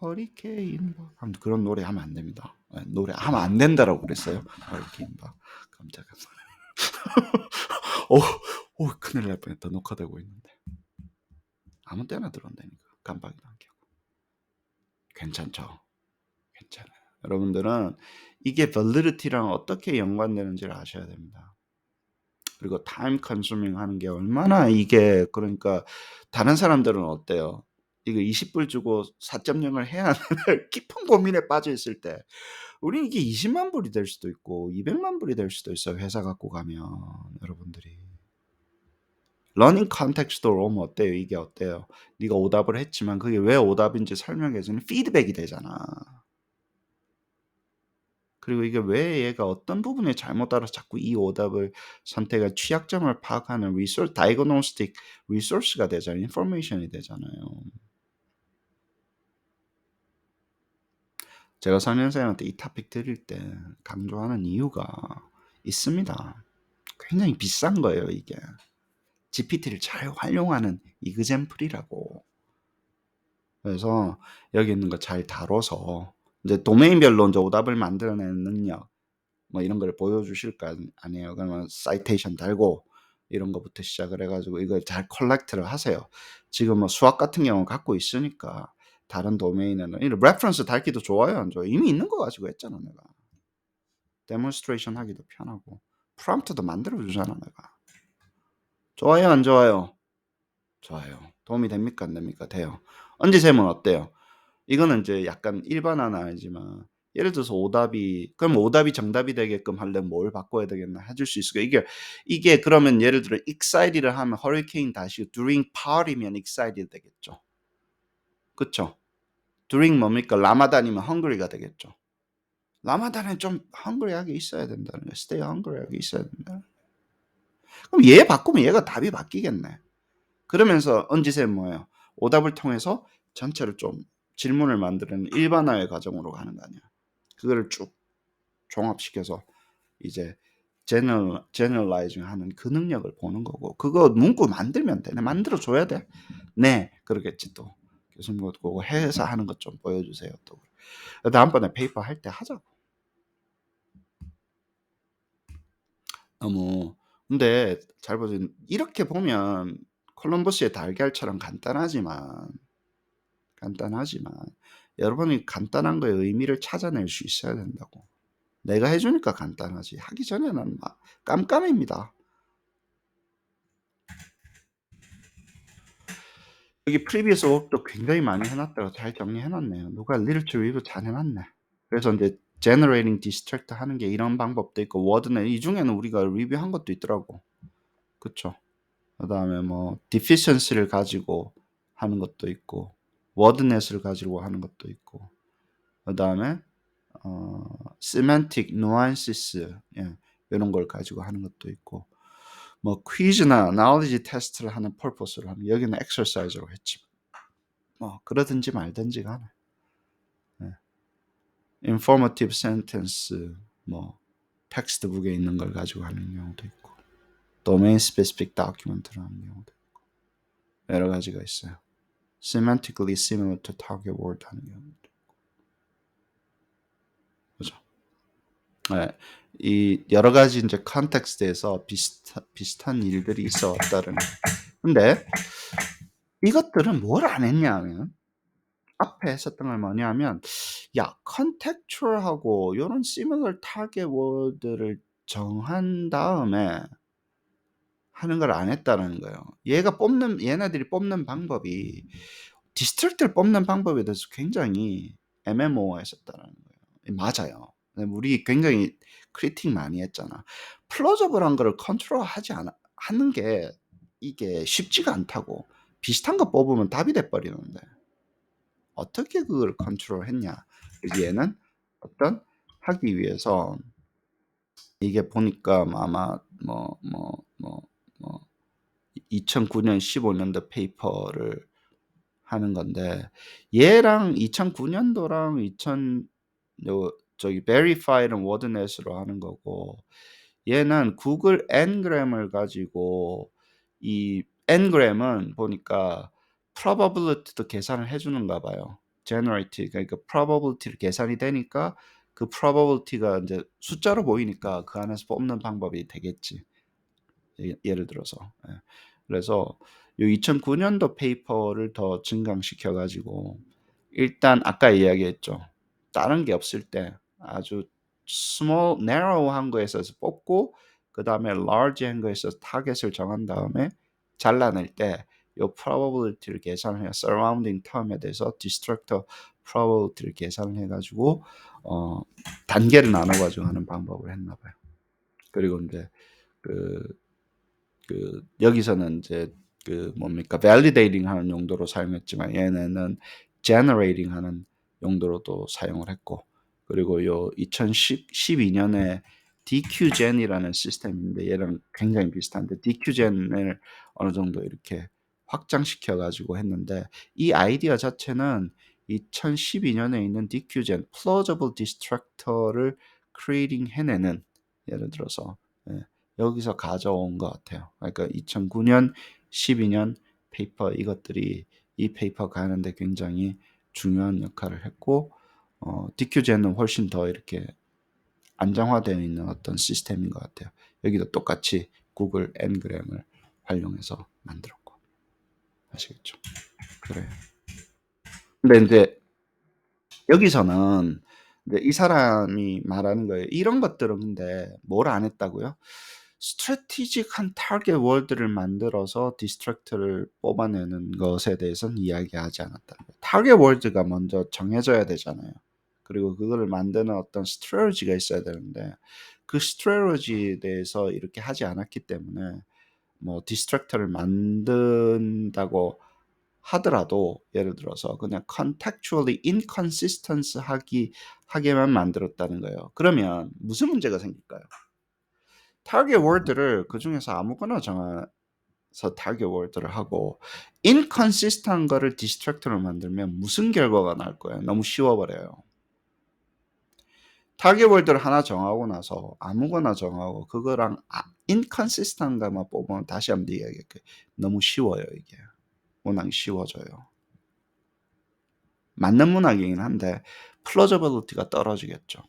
허리케인 박. 그런 노래 하면 안 됩니다. 노래 하면 안 된다라고 그랬어요. 허리케인 박. 깜짝이야. 큰일 날 뻔했다. 녹화되고 있는데. 아무 때나 들어온다니까. 깜빡이도 안 켜고. 괜찮죠? 괜찮아요. 여러분들은 이게 validity랑 어떻게 연관되는지를 아셔야 됩니다. 그리고 time consuming 하는 게 얼마나 이게 그러니까 다른 사람들은 어때요? 이거 20불 주고 4.0을 해야 하는 깊은 고민에 빠져 있을 때 우리 이게 20만 불이 될 수도 있고 200만 불이 될 수도 있어요. 회사 갖고 가면 여러분들이. 러닝 컨텍스트로 오면 어때요? 이게 어때요? 네가 오답을 했지만 그게 왜 오답인지 설명해 주는 피드백이 되잖아. 그리고 이게 왜 얘가 어떤 부분에 잘못 알아서 자꾸 이 오답을 선택할 취약점을 파악하는 리소스 다이그노스틱 리소스가 되잖아요. 인포메이션이 되잖아요. 제가 4년생한테 이 토픽 드릴 때 강조하는 이유가 있습니다. 굉장히 비싼 거예요, 이게. GPT를 잘 활용하는 이그젠플이라고. 그래서 여기 있는 거 잘 다뤄서 이제 도메인별로 이제 오답을 만들어내는 능력 뭐 이런 걸 보여주실 거 아니에요. 그러면 사이테이션 달고 이런 거부터 시작을 해가지고 이걸 잘 컬렉트를 하세요. 지금 뭐 수학 같은 경우는 갖고 있으니까 다른 도메인에는 이 레퍼런스 달기도 좋아요, 안 좋아요? 이미 있는 거 가지고 했잖아 내가. 데몬스트레이션 하기도 편하고 프롬프트도 만들어 주잖아 내가. 좋아요, 안 좋아요? 좋아요. 도움이 됩니까, 안 됩니까? 돼요. 언제 세면 어때요? 이거는 이제 약간 일반화는 아니지만 예를 들어서 오답이 그럼 오답이 정답이 되게끔 하려면 뭘 바꿔야 되겠나 해줄 수 있을까? 이게 그러면 예를 들어 excited를 하면 hurricane 다시 during party면 excited 되겠죠. 그쵸? during 뭡니까? 라마단이면 hungry가 되겠죠. 라마단에 좀 hungry하게 있어야 된다는 거예요. stay hungry하게 있어야 된다. 그럼 얘 바꾸면 얘가 답이 바뀌겠네. 그러면서 언지셈 뭐예요? 오답을 통해서 전체를 좀 질문을 만드는 일반화의 과정으로 가는 거 아니야. 그거를 쭉 종합시켜서 이제 제너럴라이징 하는 그 능력을 보는 거고 그거 문구 만들면 돼. 만들어 줘야 돼. 네, 그러겠지 또. 교수님 그거 해서 하는 것 좀 보여주세요 또. 다음번에 페이퍼 할 때 하자고. 너무 근데 잘 보세요. 이렇게 보면 콜럼버스의 달걀처럼 간단하지만 여러분이 간단한 거에 의미를 찾아낼 수 있어야 된다고. 내가 해주니까 간단하지. 하기 전에는 막 깜깜입니다. 여기 프리비어스 워크도 굉장히 많이 해놨다고 잘 정리해놨네요. 누가 리터처 리뷰 잘 해놨네. 그래서 이제 generating distract 하는 게 이런 방법도 있고 워드는 이 중에는 우리가 리뷰한 것도 있더라고. 그쵸? 그 다음에 뭐 deficiency를 가지고 하는 것도 있고 wordness를 가지고 하는 것도 있고 그 다음에 semantic nuances 이런 걸 가지고 하는 것도 있고 뭐 퀴즈나 knowledge 테스트를 하는 purpose를 하는 여기는 exercise로 했지. 뭐 그러든지 말든지 간에 informative sentence 뭐 텍스트북에 있는 걸 가지고 하는 경우도 있고 domain specific document를 하는 경우도 있고 여러 가지가 있어요. semantically similar to target word 하는 경우도 있고 그죠? 네, 이 여러 가지 이제 컨텍스트에서 비슷한 일들이 있어 왔다는. 근데 이것들은 뭘 안 했냐면 앞에 했었던 걸 뭐냐면 야 컨텍츄얼하고 이런 similar target word를 정한 다음에 하는 걸 안 했다는 거예요. 얘네들이 뽑는 방법이 디스트릭트를 뽑는 방법에 대해서 굉장히 애매모호했었다는 거예요. 맞아요. 우리 굉장히 크리틱 많이 했잖아. 플로저블한 거를 컨트롤하지 하는 게 이게 쉽지가 않다고. 비슷한 거 뽑으면 답이 돼버리는데 어떻게 그걸 컨트롤했냐. 그래서 얘는 어떤 하기 위해서 이게 보니까 아마 2009년 15년도 페이퍼를 하는 건데 얘랑 2009년도랑 2000 저기 verify는 워드넷으로 하는 거고 얘는 구글 ngram을 가지고 이 ngram은 보니까 probability도 계산을 해주는가 봐요. generate 그러니까 probability를 계산이 되니까 그 probability가 이제 숫자로 보이니까 그 안에서 뽑는 방법이 되겠지. 예를 들어서. 그래서 요 2009년도 페이퍼를 더 증강시켜 가지고 일단 아까 이야기했죠. 다른 게 없을 때 아주 small, narrow한 거에서 뽑고 그 다음에 large한 거에서 타겟을 정한 다음에 잘라낼 때 요 probability를 계산해요. surrounding term에 대해서 distractor probability를 계산을 해가지고 단계를 나눠가지고 하는 방법을 했나 봐요. 그리고 이제 그 여기서는 이제 뭡니까 validating 하는 용도로 사용했지만 얘네는 generating 하는 용도로도 사용을 했고 그리고 요 2012년에 DQGen이라는 시스템인데 얘랑 굉장히 비슷한데 DQGen을 어느 정도 이렇게 확장시켜 가지고 했는데 이 아이디어 자체는 2012년에 있는 DQGen plausible distractor를 creating 해내는 예를 들어서 여기서 가져온 것 같아요. 그러니까 2009년, 12년 페이퍼 이것들이 이 페이퍼가 하는데 굉장히 중요한 역할을 했고 DQGen은 훨씬 더 이렇게 안정화되어 있는 어떤 시스템인 것 같아요. 여기도 똑같이 구글 ngram을 활용해서 만들었고 아시겠죠? 그래요. 근데 이제 여기서는 이제 이 사람이 말하는 거예요. 이런 것들은 근데 뭘 안 했다고요? 스트래티직한 타겟 월드를 만들어서 디스트랙트를 뽑아내는 것에 대해서는 이야기하지 않았다는 거예요. 타겟 월드가 먼저 정해져야 되잖아요. 그리고 그거를 만드는 어떤 스트래티지가 있어야 되는데 그 스트래티지에 대해서 이렇게 하지 않았기 때문에 뭐 디스트랙터를 만든다고 하더라도 예를 들어서 그냥 contextually inconsistent 하게만 만들었다는 거예요. 그러면 무슨 문제가 생길까요? 타겟 월드를 그중에서 아무거나 정해서 타겟 월드를 하고 inconsistent 거를 디스트랙터로 만들면 무슨 결과가 날 거예요? 너무 쉬워버려요. 타겟 월드를 하나 정하고 나서 아무거나 정하고 그거랑 inconsistent 것만 뽑으면 다시 한번 얘기할게요. 너무 쉬워요 이게. 워낙 쉬워져요. 맞는 문학이긴 한데 플로저빌리티가 떨어지겠죠.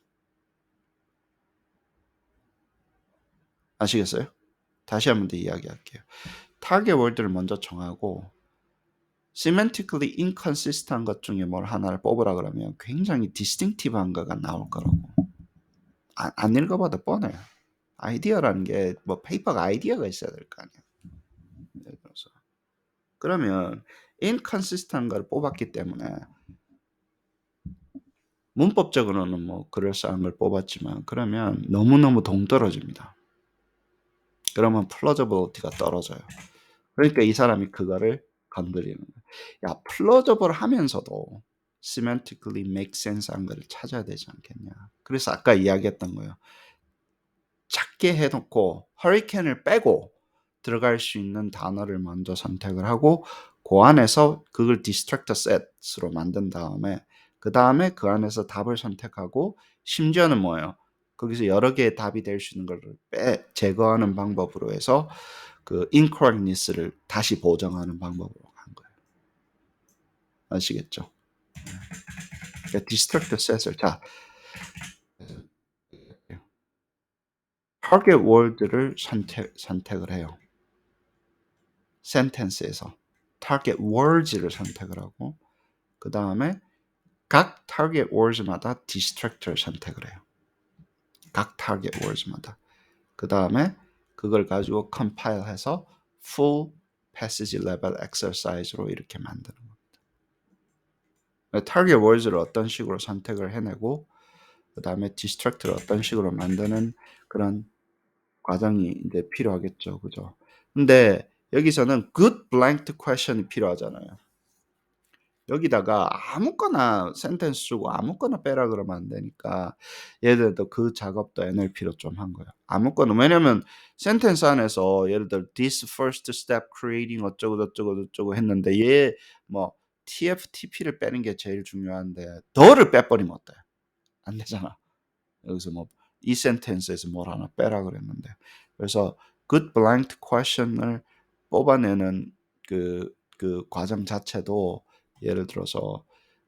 아시겠어요? 다시 한번 더 이야기할게요. 타겟 월드를 먼저 정하고 semantically inconsistent 것 중에 뭘 하나를 뽑으라 그러면 굉장히 distinctive한 거가 나올 거라고. 안 읽어봐도 뻔해요. 아이디어라는 게 뭐 페이퍼가 아이디어가 있어야 될 거 아니에요. 예를 들어서. 그러면 inconsistent 걸 뽑았기 때문에 문법적으로는 뭐 그럴싸한 걸 뽑았지만 그러면 너무너무 동떨어집니다. 그러면 플로저빌리티가 떨어져요. 그러니까 이 사람이 그거를 건드리는 거예요. 야, 플로저블 하면서도 semantically make sense 한 거를 찾아야 되지 않겠냐. 그래서 아까 이야기했던 거예요. 작게 해놓고 허리케인을 빼고 들어갈 수 있는 단어를 먼저 선택을 하고 그 안에서 그걸 디스트랙터 셋으로 만든 다음에 그 다음에 그 안에서 답을 선택하고 심지어는 뭐예요? 거기서 여러 개의 답이 될 수 있는 걸 제거하는 방법으로 해서 그 incorrectness를 다시 보정하는 방법으로 한 거예요. 아시겠죠? 그러니까 디스트랙터 셋을 자 target word를 선택을 해요. sentence에서 target words를 선택을 하고 그 다음에 각 target words마다 distractor 선택을 해요. 각 target words마다. 그 다음에 그걸 가지고 compile해서 full passage level exercise로 이렇게 만드는 겁니다. target words를 어떤 식으로 선택을 해내고 그 다음에 distractor를 어떤 식으로 만드는 그런 과정이 이제 필요하겠죠, 그죠? 근데 여기서는 good blanked question이 필요하잖아요. 여기다가 아무거나 센텐스 주고 아무거나 빼라 그러면 안 되니까 예를 들어 그 작업도 NLP로 좀 한 거예요. 아무거나. 왜냐면 센텐스 안에서 예를 들어 this first step creating 어쩌고 저쩌고 저쩌고 했는데 얘 뭐 TFTP를 빼는 게 제일 중요한데 더를 빼버리면 어때? 안 되잖아. 여기서 뭐 이 센텐스에서 뭘 하나 빼라 그랬는데 그래서 good blanked question을 뽑아내는 그 과정 자체도 예를 들어서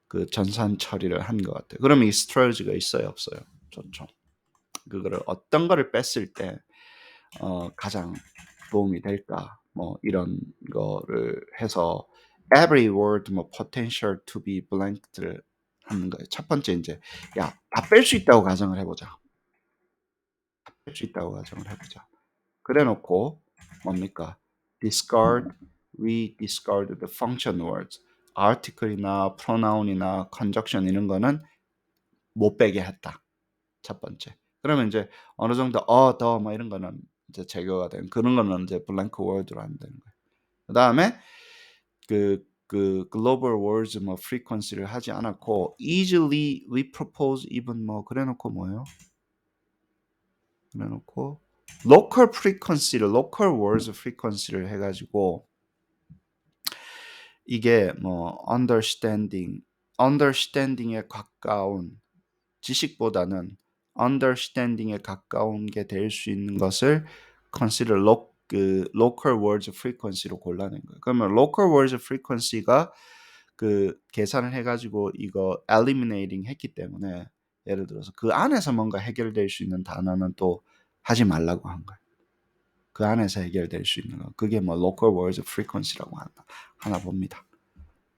그 전산 처리를 한 것 같아요. 그러면 이 스트레지가 있어요, 없어요? 좋죠. 그거를 어떤 거를 뺐을 때 가장 도움이 될까? 뭐 이런 거를 해서 every word 뭐 potential to be blanked를 하는 거예요. 첫 번째 이제 야, 다 뺄 수 있다고 가정을 해보자. 뺄 수 있다고 가정을 해보자. 그래놓고 뭡니까? discard, rediscard the function words. article이나 pronoun이나 conjunction 이런 거는 못 빼게 했다. 첫 번째. 그러면 이제 어느 정도 더 뭐 이런 거는 이제 제거가 되는 그런 거는 이제 blank word로 안 되는 거예요. 그 다음에 그 global words 뭐 frequency를 하지 않았고 easily repropose even 뭐 그래놓고 뭐예요? 그래놓고 local frequency를 local words frequency를 해가지고 이게 뭐 understanding에 가까운 지식보다는 understanding에 가까운 게 될 수 있는 것을 consider local words frequency로 골라낸 거예요. 그러면 local words frequency가 그 계산을 해가지고 이거 eliminating 했기 때문에 예를 들어서 그 안에서 뭔가 해결될 수 있는 단어는 또 하지 말라고 한 거예요. 그 안에서 해결될 수 있는 거. 그게 뭐 local words frequency라고 하나 봅니다.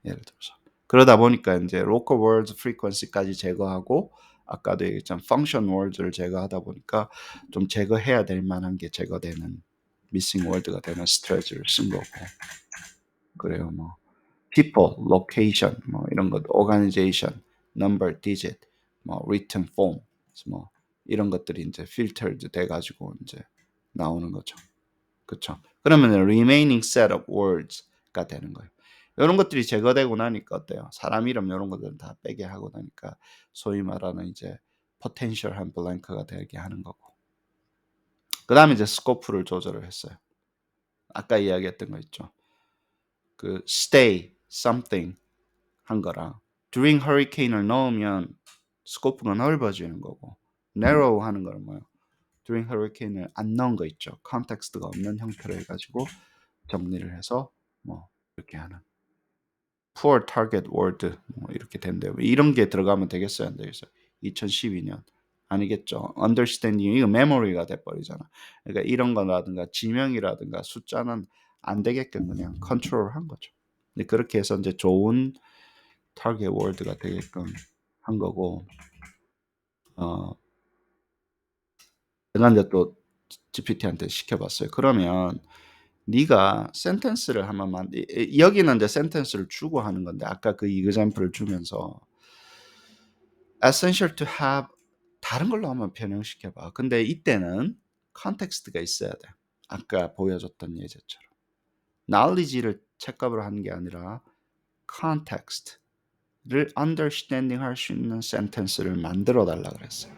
예를 들어서. 그러다 보니까 이제 local words frequency까지 제거하고 아까도 얘기했지만 function words를 제거하다 보니까 좀 제거해야 될 만한 게 제거되는 missing word가 되는 strategy를 쓴 거고. 그래요. 뭐 people, location 뭐 이런 것, organization, number, digit 뭐 written form, 뭐 이런 것들이 이제 filtered 돼 가지고 이제 나오는 거죠. 그쵸? 그러면 remaining set of words가 되는 거예요. 이런 것들이 제거되고 나니까 어때요? 사람 이름 이런 것들은 다 빼게 하고 나니까 소위 말하는 이제 potential한 blank가 되게 하는 거고. 그 다음에 이제 스코프를 조절을 했어요. 아까 이야기했던 거 있죠. 그 stay, something 한 거랑 during hurricane을 넣으면 스코프가 넓어지는 거고 narrow 하는 거는 뭐예요? during hurricane을 안 넣은 거 있죠. 컨텍스트가 없는 형태로 해가지고 정리를 해서 뭐 이렇게 하는 poor target word 뭐 이렇게 된대요. 이런 게 들어가면 되겠어요? 안 되겠어요? 2012년 아니겠죠. understanding 이거 memory가 돼버리잖아. 그러니까 이런 거라든가 지명이라든가 숫자는 안 되게끔 그냥 컨트롤한 거죠. 근데 그렇게 해서 이제 좋은 target word가 되게끔 한 거고 제가 이제 또 GPT한테 시켜봤어요. 그러면 네가 센텐스를 한번 여기는 이제 센텐스를 주고 하는 건데 아까 그 example을 주면서 essential to have 다른 걸로 한번 변형시켜봐. 근데 이때는 컨텍스트가 있어야 돼. 아까 보여줬던 예제처럼 knowledge를 책값으로 하는 게 아니라 context를 understanding 할 수 있는 센텐스를 만들어 달라 그랬어요.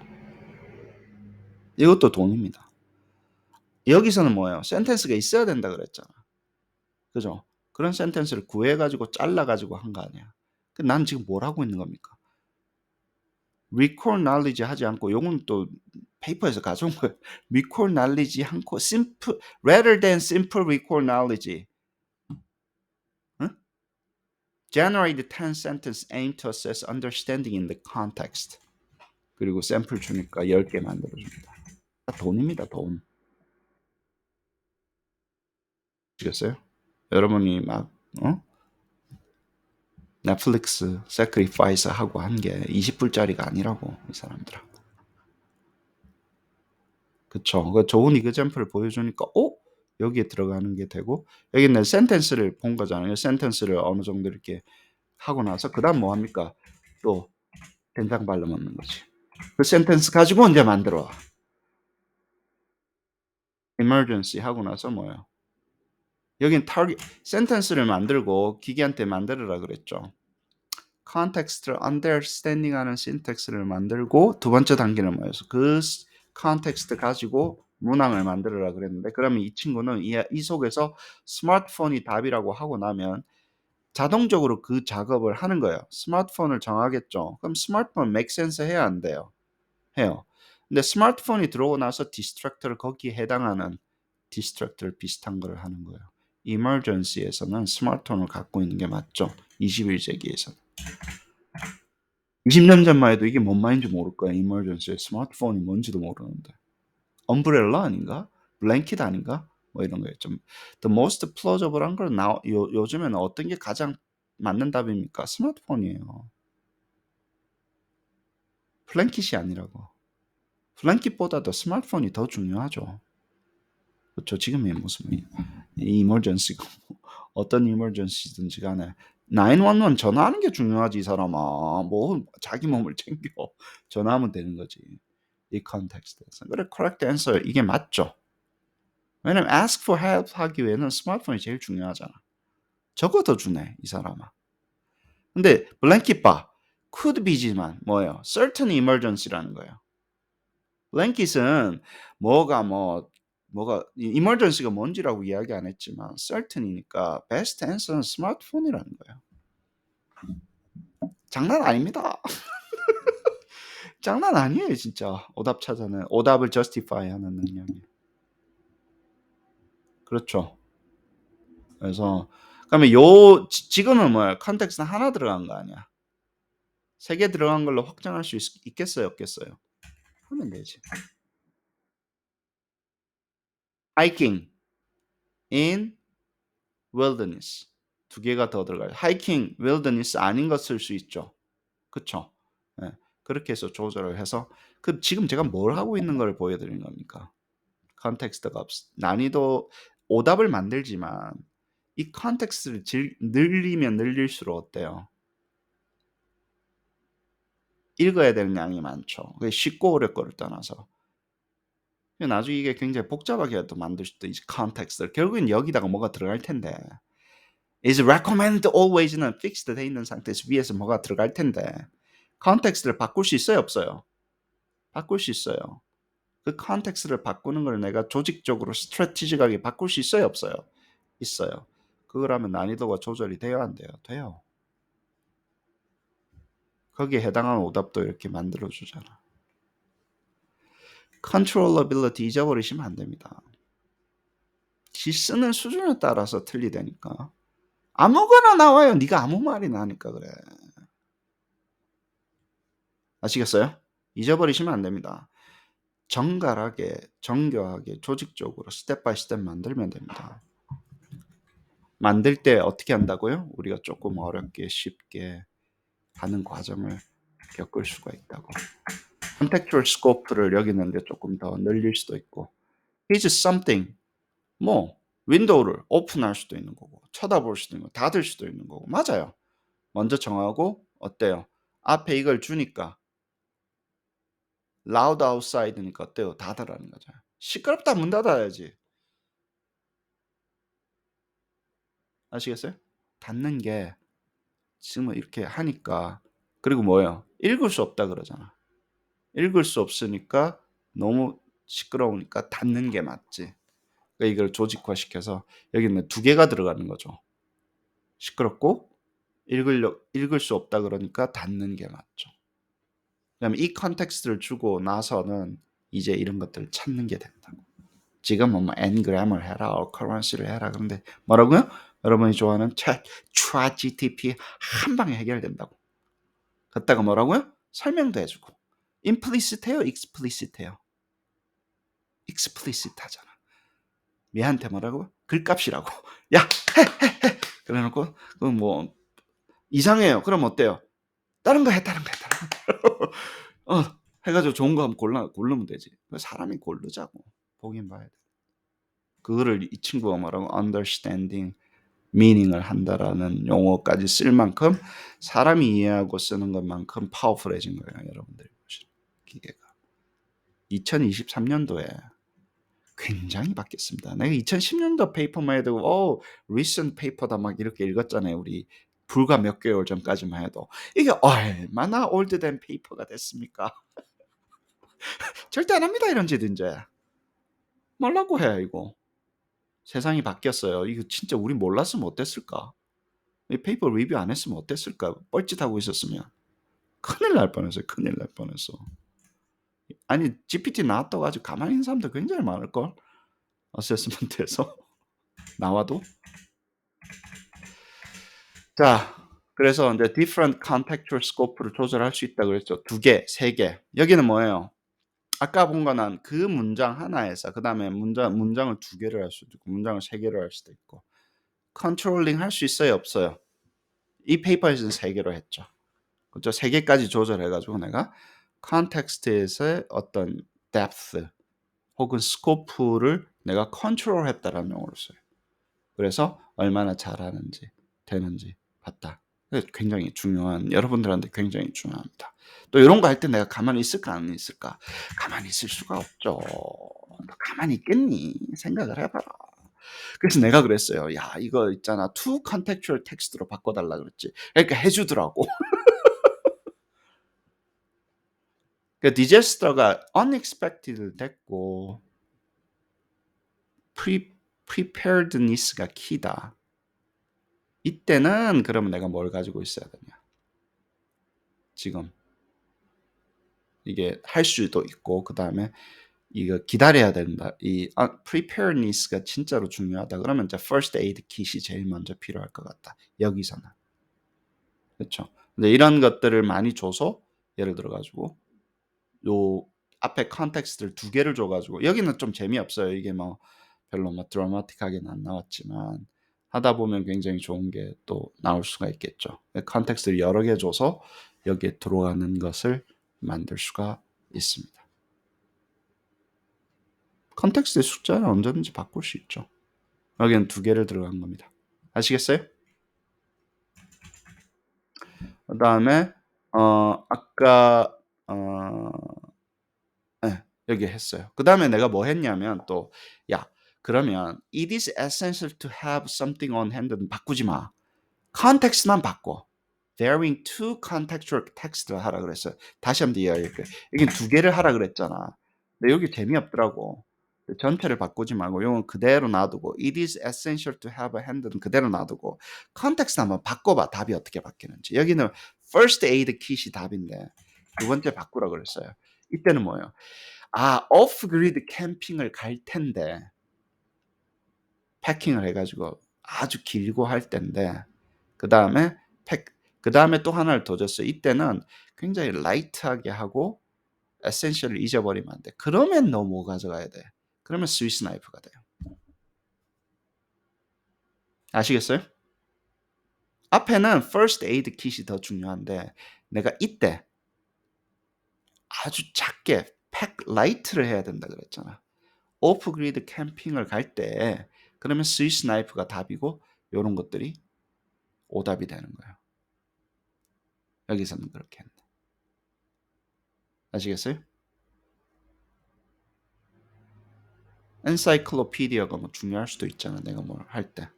이것도 돈입니다. 여기서는 뭐예요? 센텐스가 있어야 된다 그랬잖아. 그죠? 그런 센텐스를 구해가지고 잘라가지고 한 거 아니야. 난 지금 뭘 하고 있는 겁니까? recall knowledge 하지 않고 요건 또 페이퍼에서 가져온 거예요. recall knowledge 않고 simple rather than simple recall knowledge. 응? generate 10 sentence aim to assess understanding in the context. 그리고 샘플 주니까 10개 만들어줍니다. 돈입니다. 돈. 아시겠어요? 여러분이 막 넷플릭스 sacrifice 하고 한 게 20불짜리가 아니라고 이 사람들아. 그쵸. 그 좋은 이그젬플을 보여주니까 여기에 들어가는 게 되고 여기는 센텐스를 본 거잖아요. 센텐스를 어느 정도 이렇게 하고 나서 그 다음 뭐 합니까? 또 된장 발라 먹는 거지. 그 센텐스 가지고 이제 만들어 와. emergency 하고 나서 뭐예요? 여긴 target 센텐스를 만들고 기계한테 만들어라 그랬죠. context를 understanding 하는 syntax를 만들고 두 번째 단계는 뭐였어? 그 context 가지고 문항을 만들어라 그랬는데 그러면 이 친구는 이 속에서 스마트폰이 답이라고 하고 나면 자동적으로 그 작업을 하는 거예요. 스마트폰을 정하겠죠. 그럼 스마트폰 make sense 해야 안 돼요? 해요. 근데 스마트폰이 들어오고 나서 디스트랙터를 거기에 해당하는 디스트랙터를 비슷한 걸 하는 거예요. emergency에서는 스마트폰을 갖고 있는 게 맞죠. 21세기에서는. 20년 전만 해도 이게 뭔 말인지 모를 거야. emergency. 스마트폰이 뭔지도 모르는데. umbrella 아닌가? blanket 아닌가? 뭐 이런 거예요. 좀 the most plausible한 걸 요즘에는 어떤 게 가장 맞는 답입니까? 스마트폰이에요. 블랭킷이 아니라고. 블랭킷보다도 스마트폰이 더 중요하죠. 그렇죠. 지금이 무슨 emergency가 어떤 emergency든지 간에 911 전화하는 게 중요하지 이 사람아. 뭐 자기 몸을 챙겨 전화하면 되는 거지. 이 컨텍스트에서. 그래 correct answer 이게 맞죠. 왜냐면 ask for help 하기 위해는 스마트폰이 제일 중요하잖아. 저거 더 주네 이 사람아. 근데 블랭킷 봐. could be지만 뭐예요? certain emergency라는 거예요. 블랭킷은 뭐가 emergency가 뭔지라고 이야기 안 했지만 certain이니까 best answer는 스마트폰이라는 거예요. 장난 아닙니다. 장난 아니에요 진짜. 오답 찾아내 오답을 justify 하는 능력이. 그렇죠. 그래서 그러면 지금은 뭐야? 컨텍스트 하나 들어간 거 아니야. 3개 들어간 걸로 확장할 수 있겠어요, 없겠어요? 하면 되지. hiking in wilderness 2개가 더 들어가요. hiking wilderness 아닌 거 쓸 수 있죠. 그쵸? 네. 그렇게 해서 조절을 해서 지금 제가 뭘 하고 있는 걸 보여드리는 겁니까? 컨텍스트가 난이도 오답을 만들지만 이 컨텍스트를 늘리면 늘릴수록 어때요? 읽어야 되는 양이 많죠. 그게 쉽고 어렵고를 떠나서. 나중에 이게 굉장히 복잡하게 또 만들 수도 있지. 컨텍스트. 결국엔 여기다가 뭐가 들어갈 텐데. is recommended always는 fixed 돼 있는 상태에서 위에서 뭐가 들어갈 텐데. 컨텍스트를 바꿀 수 있어요, 없어요? 바꿀 수 있어요. 그 컨텍스트를 바꾸는 걸 내가 조직적으로 스트래티지하게 바꿀 수 있어요, 없어요? 있어요. 그거라면 난이도가 조절이 돼요, 안 돼요? 돼요. 거기에 해당하는 오답도 이렇게 만들어 주잖아. controllability 잊어버리시면 안 됩니다. 지 쓰는 수준에 따라서 틀리다니까. 아무거나 나와요. 네가 아무 말이나 하니까 그래. 아시겠어요? 잊어버리시면 안 됩니다. 정갈하게, 정교하게, 조직적으로 스텝 바이 스텝 만들면 됩니다. 만들 때 어떻게 한다고요? 우리가 조금 어렵게 쉽게 하는 과정을 겪을 수가 있다고. contextual scope를 여기 있는데 조금 더 늘릴 수도 있고. is something. 뭐 윈도우를 오픈할 수도 있는 거고 쳐다볼 수도 있는 거고 닫을 수도 있는 거고. 맞아요. 먼저 정하고 어때요? 앞에 이걸 주니까 loud outside니까 어때요? 닫으라는 거죠. 시끄럽다 문 닫아야지. 아시겠어요? 닫는 게 지금 이렇게 하니까. 그리고 뭐예요? 읽을 수 없다 그러잖아. 읽을 수 없으니까 너무 시끄러우니까 닫는 게 맞지. 그러니까 이걸 조직화시켜서 여기는 두 개가 들어가는 거죠. 시끄럽고 읽을 수 없다 그러니까 닫는 게 맞죠. 그다음에 이 컨텍스트를 주고 나서는 이제 이런 것들을 찾는 게 된다고. 지금은 뭐 ngram을 해라, occurrence를 해라. 그런데 뭐라고요? 여러분이 좋아하는 ChatGPT 한 방에 해결된다고. 그랬다가 뭐라고요? 설명도 해주고. implicit해요, explicit해요? explicit 하잖아. 얘한테 뭐라고? 글값이라고. 야, 해. 그래놓고 그럼 뭐 이상해요. 그럼 어때요? 다른 거 해, 다른 거 해, 다른 거. 해가지고 좋은 거 한번 고르면 되지. 사람이 고르자고. 보긴 봐야 돼. 그거를 이 친구가 말하고 understanding, meaning을 한다라는 용어까지 쓸 만큼 사람이 이해하고 쓰는 것만큼 파워풀해진 거예요. 여러분들이 보시는 기계가. 2023년도에 굉장히 바뀌었습니다. 내가 2010년도 페이퍼만 해도 recent 페이퍼다 막 이렇게 읽었잖아요. 우리 불과 몇 개월 전까지만 해도. 이게 얼마나 올드된 페이퍼가 됐습니까? 절대 안 합니다. 이런 짓 이제. 말라고 해 이거. 세상이 바뀌었어요. 이거 진짜 우리 몰랐으면 어땠을까? 이 페이퍼 리뷰 안 했으면 어땠을까? 뻘짓하고 있었으면. 큰일 날 뻔했어요. 큰일 날 뻔했어. 아니 GPT 나왔다고 아주 가만히 있는 사람들 굉장히 많을걸? 어세스먼트에서 나와도. 자, 그래서 이제 different contextual scope를 조절할 수 있다 그랬죠. 2개, 3개. 여기는 뭐예요? 아까 본 거는 그 문장 하나에서 그다음에 문장을 2개를 할 수도 있고 문장을 3개를 할 수도 있고. 컨트롤링 할 수 있어요, 없어요? 이 페이퍼에서는 3개로 했죠. 그렇죠? 3개까지 조절해 가지고 내가 컨텍스트에서의 어떤 depth 혹은 scope를 내가 컨트롤했다라는 용어를 써요. 그래서 얼마나 잘하는지 되는지 봤다. 굉장히 중요한, 여러분들한테 굉장히 중요합니다. 또 이런 거 할 때 내가 가만히 있을까 안 있을까? 가만히 있을 수가 없죠. 너 가만히 있겠니? 생각을 해봐라. 그래서 내가 그랬어요. 야, 이거 있잖아. to contextual text로 바꿔달라 그랬지. 그러니까 해주더라고. 그 disaster가 unexpected 됐고 preparedness가 키다. 이때는 그러면 내가 뭘 가지고 있어야 되냐? 지금 이게 할 수도 있고 그 다음에 이거 기다려야 된다. 이 preparedness가 진짜로 중요하다. 그러면 이제 first aid kit이 제일 먼저 필요할 것 같다. 여기서는. 그렇죠. 근데 이런 것들을 많이 줘서 예를 들어 가지고 요 앞에 컨텍스트를 2개를 줘 가지고 여기는 좀 재미없어요. 이게 뭐 별로 뭐 드라마틱하게는 안 나왔지만 하다 보면 굉장히 좋은 게 또 나올 수가 있겠죠. 컨텍스트를 여러 개 줘서 여기에 들어가는 것을 만들 수가 있습니다. 컨텍스트의 숫자는 언제든지 바꿀 수 있죠. 여기는 2개를 들어간 겁니다. 아시겠어요? 그다음에 아까 어 예. 여기 했어요. 그다음에 내가 뭐 했냐면 또 "야 그러면 it is essential to have something on hand는 바꾸지 마. context만 바꿔. varying to contextual text를 하라 그랬어요." 다시 한번 이야기할게요. 여긴 두 개를 하라 그랬잖아. 근데 여기 재미없더라고. 전체를 바꾸지 말고 요건 그대로 놔두고 it is essential to have a hand는 그대로 놔두고 context 한번 바꿔 봐. 답이 어떻게 바뀌는지. 여기는 first aid kit이 답인데 두 번째 바꾸라 그랬어요. 이때는 뭐예요? 오프 그리드 캠핑을 갈 텐데 패킹을 해 가지고 아주 길고 할 텐데 그다음에 팩 그다음에 또 하나를 더 줬어요. 이때는 굉장히 라이트하게 하고 에센셜을 잊어버리면 안 돼. 그러면 너 뭐 가져가야 돼? 그러면 스위스 나이프가 돼요. 아시겠어요? 앞에는 first aid kit이 더 중요한데 내가 이때 아주 작게 팩 라이트를 해야 된다 그랬잖아. 오프 그리드 캠핑을 갈 때 그러면 스위스 나이프가 답이고 요런 것들이 오답이 되는 거예요. 여기서는 그렇게 했네. 아시겠어요? 엔사이클로피디아가 뭐 중요할 수도 있잖아. 내가 뭘 할 때.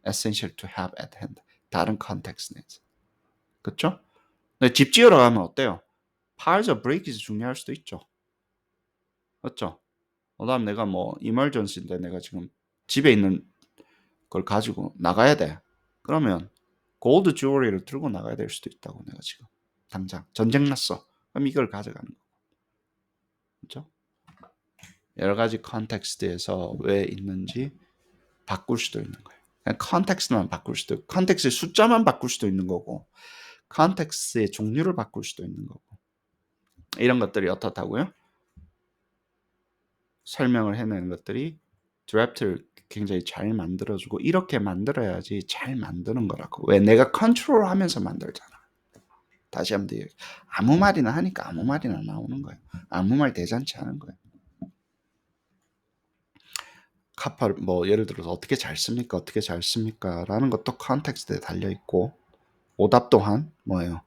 essential to have at hand. 다른 컨텍스트 내에서. 그쵸? 근데 집 지으러 가면 어때요? piles of bricks 중요할 수도 있죠. 맞죠? 그다음 내가 뭐 emergency인데 내가 지금 집에 있는 걸 가지고 나가야 돼. 그러면 골드 주얼리를 들고 나가야 될 수도 있다고 내가 지금 당장 전쟁 났어. 그럼 이걸 가져가는 거. 그렇죠? 여러 가지 컨텍스트에서 왜 있는지 바꿀 수도 있는 거예요. 그냥 컨텍스트만 바꿀 수도 있고 컨텍스트의 숫자만 바꿀 수도 있는 거고 컨텍스트의 종류를 바꿀 수도 있는 거고 이런 것들이 어떻다고요? 설명을 해내는 것들이 드래프트를 굉장히 잘 만들어주고 이렇게 만들어야지 잘 만드는 거라고. 왜? 내가 컨트롤하면서 만들잖아. 다시 한번 얘기해. 아무 말이나 하니까 아무 말이나 나오는 거예요. 아무 말 대잔치 하는 거예요. 카파를 뭐 예를 들어서 어떻게 잘 씁니까? 어떻게 잘 씁니까? 라는 것도 컨텍스트에 달려 있고 오답 또한 뭐예요?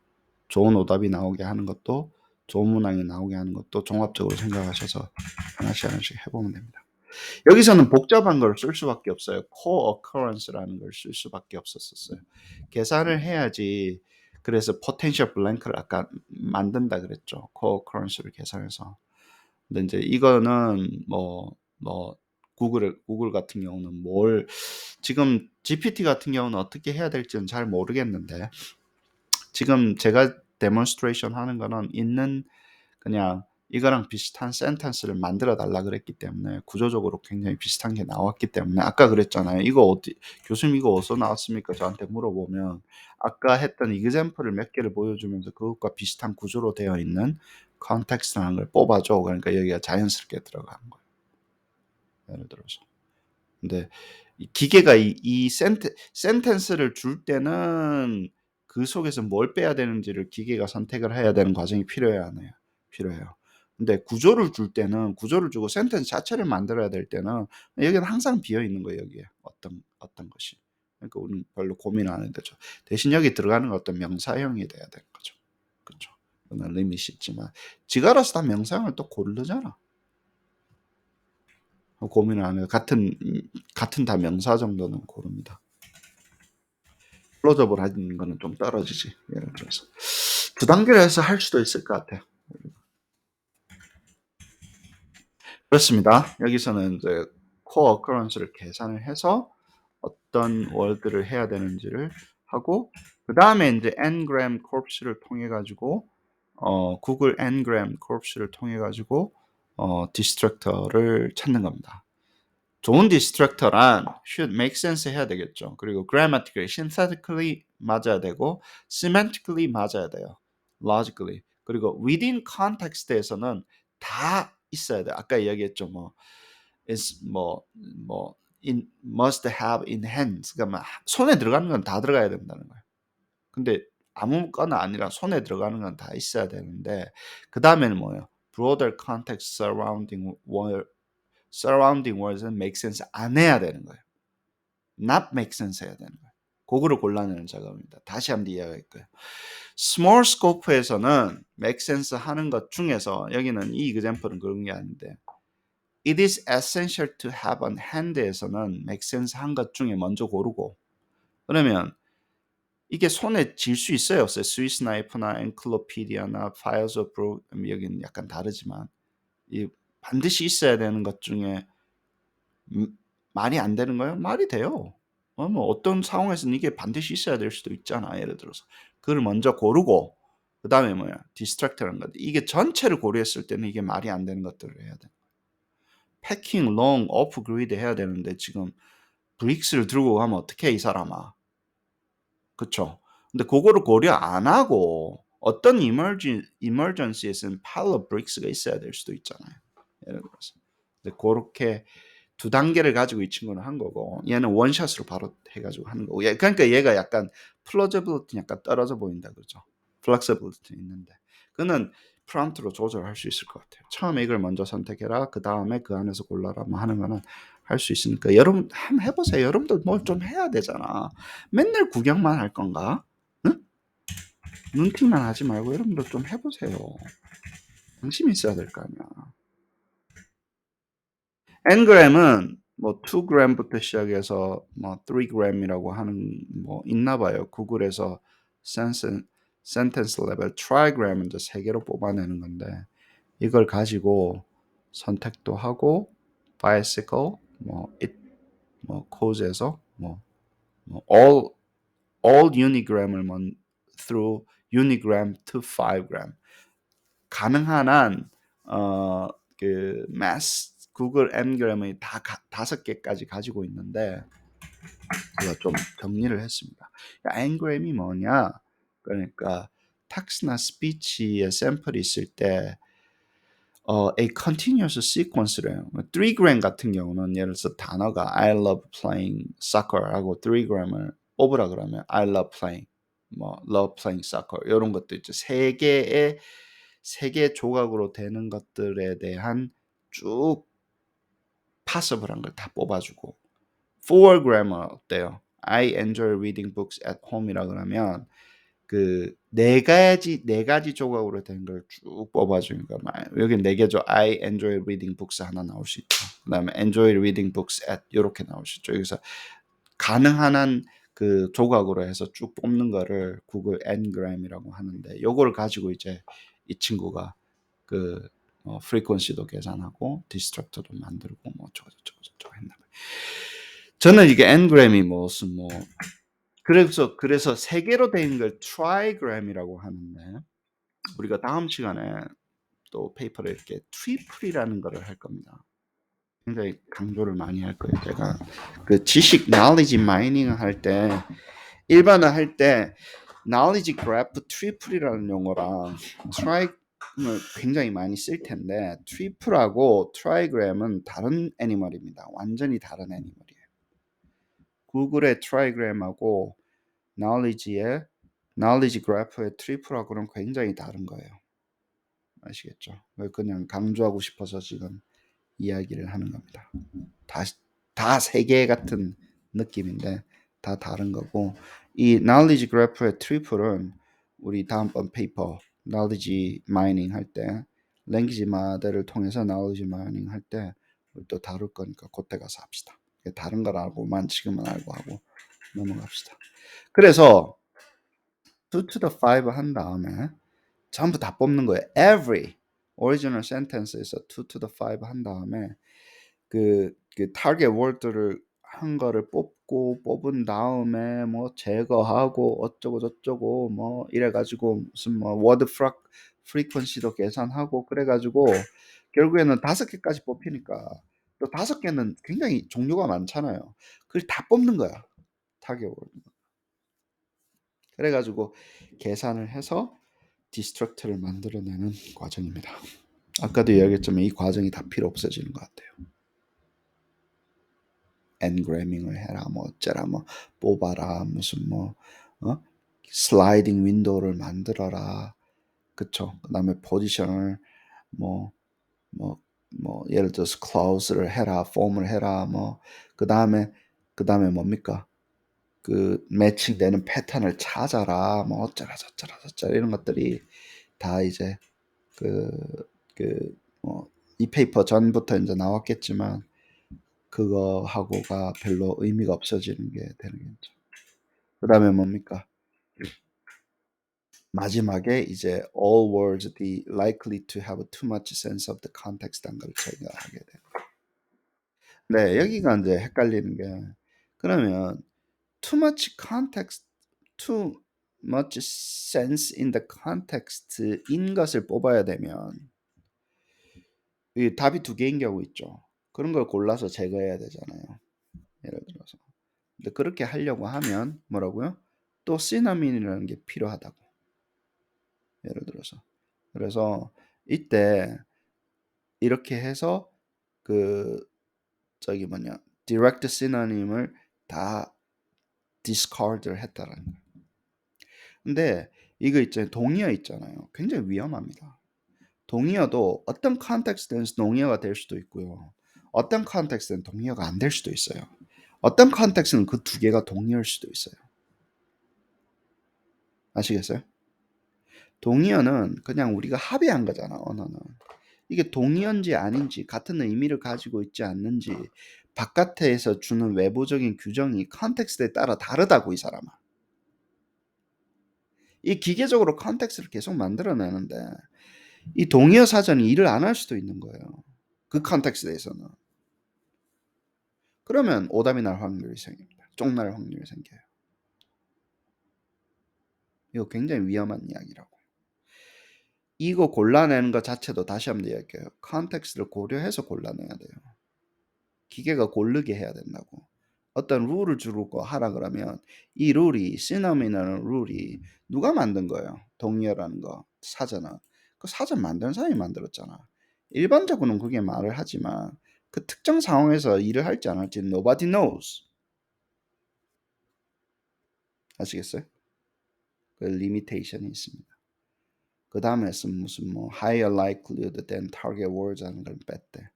좋은 오답이 나오게 하는 것도 좋은 문항이 나오게 하는 것도 종합적으로 생각하셔서 하나씩 하나씩 해보면 됩니다. 여기서는 복잡한 걸 쓸 수밖에 없어요. co-occurrence라는 걸 쓸 수밖에 없었어요. 계산을 해야지. 그래서 potential blank를 아까 만든다 그랬죠. co-occurrence를 계산해서. 근데 이제 이거는 구글 같은 경우는 지금 GPT 같은 경우는 어떻게 해야 될지는 잘 모르겠는데 지금 제가 데몬스트레이션 하는 거는 있는 그냥 이거랑 비슷한 센텐스를 만들어 달라 그랬기 때문에 구조적으로 굉장히 비슷한 게 나왔기 때문에 아까 그랬잖아요. 교수님 이거 어디서 나왔습니까? 저한테 물어보면 아까 했던 example을 몇 개를 보여주면서 그것과 비슷한 구조로 되어 있는 컨텍스트라는 걸 뽑아줘. 그러니까 여기가 자연스럽게 들어가는 거예요. 예를 들어서. 근데 이 기계가 이 센텐스를 줄 때는 그 속에서 뭘 빼야 되는지를 기계가 선택을 해야 되는 과정이 필요해요, 안 해요? 필요해요. 근데 구조를 줄 때는 구조를 주고 센텐스 자체를 만들어야 될 때는 여기는 항상 비어 있는 거예요, 여기에. 어떤 것이. 그러니까 우리는 별로 고민 안 해도 되죠. 대신 여기 들어가는 건 어떤 명사형이 돼야 되는 거죠. 그렇죠. 그건 리밋이 있지만 지가 알아서 다 명사형을 또 고르잖아. 고민을 안 해요. 같은 다 명사 정도는 고릅니다. 클로저블 하는 거는 좀 떨어지지. 예를 들어서. 두 단계로 해서 할 수도 있을 것 같아요. 그렇습니다. 여기서는 이제 코어 어커런스를 계산을 해서 어떤 월드를 해야 되는지를 하고 그 다음에 이제 ngram corps를 통해 가지고 구글 ngram corps를 통해 가지고 디스트럭터를 찾는 겁니다. 좋은 디스트럭터란 should make sense 해야 되겠죠. 그리고 grammatically, synthetically 맞아야 되고 semantically 맞아야 돼요. logically. 그리고 within context에서는 다 있어야 돼요. 아까 이야기했죠. is must have in hands. 그러니까 손에 들어가는 건 다 들어가야 된다는 거예요. 근데 아무거나 아니라 손에 들어가는 건 다 있어야 되는데 그 다음에는 뭐예요? broader context surrounding words는 make sense 안 해야 되는 거예요. not make sense 해야 되는 거예요. 그거를 골라내는 작업입니다. 다시 한번 이해할 거예요. 스몰 스코프에서는 make sense 하는 것 중에서 여기는 이 example은 그런 게 아닌데 it is essential to have on hand에서는 make sense 한 것 중에 먼저 고르고 그러면 이게 손에 쥘 수 있어요 없어요? 스위스 나이프나 엔클로피디아나 파일즈 오브 브로 여기는 약간 다르지만 이 반드시 있어야 되는 것 중에 말이 안 되는 거예요? 말이 돼요. 뭐 어떤 상황에서는 이게 반드시 있어야 될 수도 있잖아. 예를 들어서 그걸 먼저 고르고 그 다음에 뭐야 디스트랙트라는 건데 이게 전체를 고려했을 때는 이게 말이 안 되는 것들을 해야 돼. 패킹, 롱, 오프 그리드 해야 되는데 지금 브릭스를 들고 가면 어떻게 해, 이 사람아. 그쵸? 근데 그거를 고려 안 하고 어떤 이머전시에서는 팔로 브릭스가 있어야 될 수도 있잖아요. 예를 들어서. 근데 그렇게 두 단계를 가지고 이 친구는 한 거고 얘는 원샷으로 바로 해가지고 하는 거고 그러니까 얘가 약간 플러저빌리티 약간 떨어져 보인다 그러죠. 플렉서빌리티 있는데 그는 프롬프트로 조절할 수 있을 것 같아요. 처음에 이걸 먼저 선택해라 그 다음에 그 안에서 골라라 뭐 하는 거는 할 수 있으니까 여러분 한번 해보세요. 여러분도 뭘 좀 해야 되잖아. 맨날 구경만 할 건가? 응? 눈팅만 하지 말고 여러분도 좀 해보세요. 관심이 있어야 될 거 아니야. Ng램은 뭐 2g부터 시작해서 뭐 3g이라고 하는 뭐 있나 봐요. 구글에서 센텐스 레벨 트라이그램은 이제 3개로 뽑아내는 건데 이걸 가지고 선택도 하고 bicycle 뭐 it 뭐 cause에서 뭐 all unigram을 through unigram to 5gram 가능한 한 그 mass 구글 Ngram의 다 5개까지 가지고 있는데 제가 좀 정리를 했습니다. Ngram이 뭐냐? 그러니까 텍스트나 스피치의 샘플이 있을 때 a continuous sequence래요. 3gram 같은 경우는 예를 들어서 단어가 I love playing soccer하고 3gram을 뽑으라 그러면 I love playing, 뭐 love playing soccer 이런 것도 있죠. 세 개 조각으로 되는 것들에 대한 쭉 possible한 걸 다 뽑아주고 4gram은 어때요? I enjoy reading books at home이라 그러면 그 네 가지 조각으로 된 걸 쭉 뽑아주니까 여기 네 개죠. I enjoy reading books 하나 나올 수 있죠. 그다음에 enjoy reading books at 이렇게 나올 수 있죠. 여기서 가능한 한 그 조각으로 해서 쭉 뽑는 거를 구글 Ngram이라고 하는데 요거를 가지고 이제 이 친구가 그 프리퀀시도 계산하고 디스트럭터도 만들고 뭐 저거 했나 봐요. 저는 이게 Ngram이 무슨 뭐 그래서 세 개로 된 걸 트라이그램이라고 하는데 우리가 다음 시간에 또 페이퍼를 이렇게 트리플이라는 거를 할 겁니다. 굉장히 강조를 많이 할 거예요. 제가 그 지식 knowledge mining 할 때 일반화 할 때 knowledge graph 트리플이라는 용어랑 트라이을 굉장히 많이 쓸 텐데 트리플하고 트라이그램은 다른 애니멀입니다. 완전히 다른 애니멀이에요. 구글의 트라이그램하고 knowledge graph의 트리플하고는 굉장히 다른 거예요. 아시겠죠? 그냥 강조하고 싶어서 지금 이야기를 하는 겁니다. 다 세 개 같은 느낌인데 다 다른 거고 이 knowledge graph의 트리플은 우리 다음번 페이퍼 knowledge mining 할 때 language model을 통해서 knowledge mining 할 때 또 다룰 거니까 그때 가서 합시다. 다른 거라고만 지금은 알고 하고 넘어갑시다. 그래서 2 to the 5 한 다음에 전부 다 뽑는 거예요. Every original sentence에서 2 to the 5 한 다음에 그 타겟 월드를 한 거를 뽑은 다음에 뭐 제거하고 어쩌고 저쩌고 뭐 이래 가지고 무슨 뭐 워드 프리퀀시도 계산하고 그래 가지고 결국에는 5개까지 뽑히니까 또 5개는 굉장히 종류가 많잖아요. 그걸 다 뽑는 거야. 타겟 월드. 그래 가지고 계산을 해서 디스트럭트를 만들어내는 과정입니다. 아까도 이야기했지만 이 과정이 다 필요 없어지는 것 같아요. 엔그래밍을 해라 뭐 어쩌라 뭐 뽑아라 무슨 뭐 슬라이딩 윈도우를 만들어라 그쵸. 그 다음에 포지션을 뭐 예를 들어서 클라우스를 해라 폼을 해라 뭐 그 다음에 뭡니까 그 매칭되는 패턴을 찾아라 뭐 어쩌라 저쩌라 저쩌라 이런 것들이 다 이제 그 뭐 이 페이퍼 전부터 이제 나왔겠지만 그거하고가 별로 의미가 없어지는 게 되는 거죠. 그다음에 뭡니까? 마지막에 이제 all words be likely to have too much sense of the context 한 걸 저희가 하게 돼요. 네, 여기가 이제 헷갈리는 게 그러면 too much context, too much sense in the context인 것을 뽑아야 되면 이 답이 두 개인 경우 있죠. 그런 걸 골라서 제거해야 되잖아요. 예를 들어서. 근데 그렇게 하려고 하면 뭐라고요? 또 시나민이라는 게 필요하다고. 예를 들어서. 그래서 이때 이렇게 해서 그 저기 뭐냐 direct synonym을 다 discard를 했다라는 거예요. 근데 이거 있잖아요. 동의어 있잖아요. 굉장히 위험합니다. 동의어도 어떤 컨텍스트에서 동의어가 될 수도 있고요. 어떤 컨텍스트는 동의어가 안 될 수도 있어요. 어떤 컨텍스트는 그 두 개가 동의어일 수도 있어요. 아시겠어요? 동의어는 그냥 우리가 합의한 거잖아, 언어는. 이게 동의어인지 아닌지 같은 의미를 가지고 있지 않는지 바깥에서 주는 외부적인 규정이 컨텍스트에 따라 다르다고 이 사람아. 이 기계적으로 컨텍스트를 계속 만들어내는데 이 동의어 사전이 일을 안 할 수도 있는 거예요. 그 컨텍스트에서는. 그러면 오답이 날 확률이 생깁니다. 쫑날 확률이 생겨요. 이거 굉장히 위험한 이야기라고. 이거 골라내는 것 자체도 다시 한번 이야기해요. 컨텍스트를 고려해서 골라내야 돼요. 기계가 고르게 해야 된다고. 어떤 룰을 주고 하라 그러면 이 룰이 시나미나는 룰이 누가 만든 거예요? 동의어라는 거 사전은. 그 사전 만드는 사람이 만들었잖아. 일반적으로는 그게 말을 하지만 그 특정 상황에서 일을 할지 안 할지 nobody knows. 아시겠어요? 그 리미테이션이 있습니다. 그 다음에는 무슨 뭐 higher likelihood than target words 하는 걸 뺐대.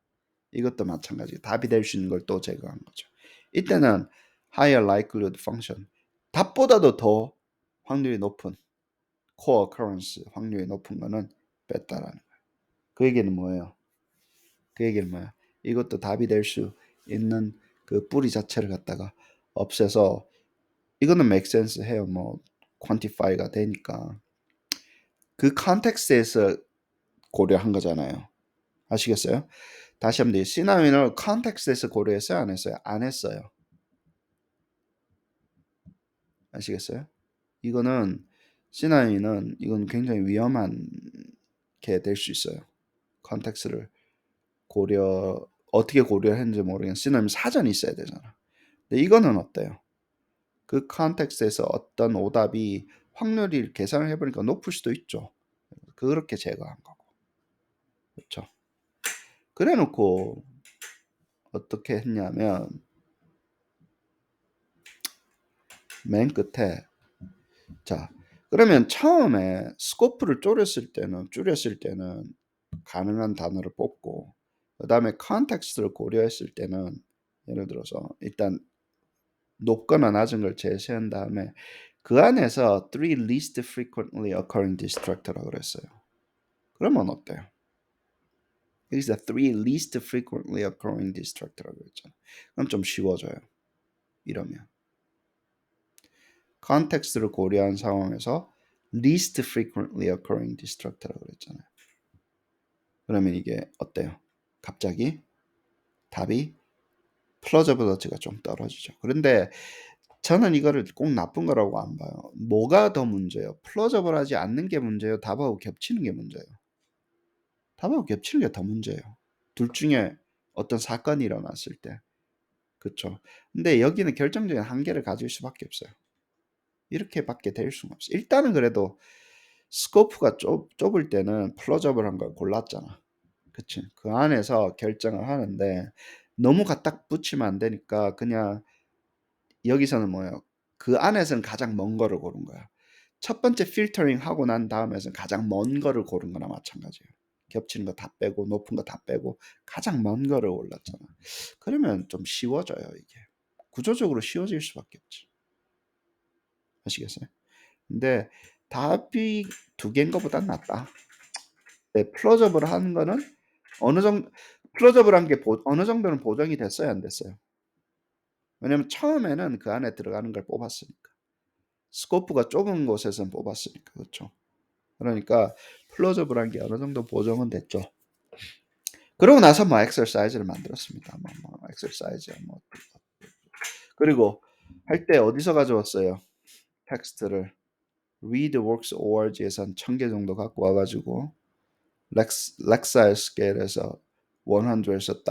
이것도 마찬가지. 답이 될 수 있는 걸 또 제거한 거죠. 이때는 higher likelihood function 답보다도 더 확률이 높은 core occurrence 확률이 높은 거는 뺐다라는 거예요. 그 얘기는 뭐예요? 그 얘기는 뭐야? 이것도 답이 될 수 있는 그 뿌리 자체를 갖다가 없애서 이거는 make sense 해요. 뭐 quantify가 되니까 그 컨텍스트에서 고려한 거잖아요. 아시겠어요? 다시 한번 시나미오를 컨텍스트에서 고려했어요? 안 했어요? 안 했어요. 아시겠어요? 이거는 시나미오는 이건 굉장히 위험한 게 될 수 있어요. 컨텍스트를 어떻게 고려했는지 모르겠는데 시나미오 사전이 있어야 되잖아. 근데 이거는 어때요? 그 컨텍스트에서 어떤 오답이 확률이 계산을 해보니까 높을 수도 있죠. 그렇게 제거한 거고. 그렇죠? 그래 놓고 어떻게 했냐면 맨 끝에 자 그러면 처음에 스코프를 줄였을 때는 가능한 단어를 뽑고 그 다음에 컨텍스트를 고려했을 때는 예를 들어서 일단 높거나 낮은 걸 제시한 다음에 그 안에서 three least frequently occurring distract라고 그랬어요. 그러면 어때요? 여기서 three least frequently occurring distract라고 했잖아요. 그럼 좀 쉬워져요. 이러면 컨텍스트를 고려한 상황에서 least frequently occurring distract라고 그랬잖아요. 그러면 이게 어때요? 갑자기 답이 플러저블러지가 좀 떨어지죠. 그런데 저는 이거를 꼭 나쁜 거라고 안 봐요. 뭐가 더 문제예요? 플러저블하지 않는 게 문제예요? 답하고 겹치는 게 문제예요? 답하고 겹치는 게 더 문제예요. 둘 중에 어떤 사건이 일어났을 때. 그렇죠. 근데 여기는 결정적인 한계를 가질 수밖에 없어요. 이렇게밖에 될 수가 없어요. 일단은 그래도 스코프가 좁을 때는 플러저블한 걸 골랐잖아. 그치? 그 안에서 결정을 하는데 너무 갖다 붙이면 안 되니까 그냥 여기서는 뭐예요? 그 안에서는 가장 먼 거를 고른 거야. 첫 번째 필터링 하고 난 다음에서는 가장 먼 거를 고른 거나 마찬가지예요. 겹치는 거 다 빼고 높은 거 다 빼고 가장 먼 거를 골랐잖아. 그러면 좀 쉬워져요, 이게. 구조적으로 쉬워질 수밖에 없지. 아시겠어요? 근데 답이 두 개인 것보단 낫다. 네, 플로저블 하는 거는 어느 정도 플로저블한 게 어느 정도는 보정이 됐어요, 안 됐어요? 왜냐면 처음에는 그 안에 들어가는 걸 뽑았으니까. 스코프가 좁은 곳에서는 뽑았으니까. 그렇죠? 그러니까 플로저블한 게 어느 정도 보정은 됐죠. 그러고 나서 뭐 엑서사이즈를 만들었습니다. 뭐 엑서사이즈 뭐 그리고 할 때 어디서 가져왔어요? 텍스트를 readworks.org에서 한 1000개 정도 갖고 와가지고 렉사일 스케일에서 100에서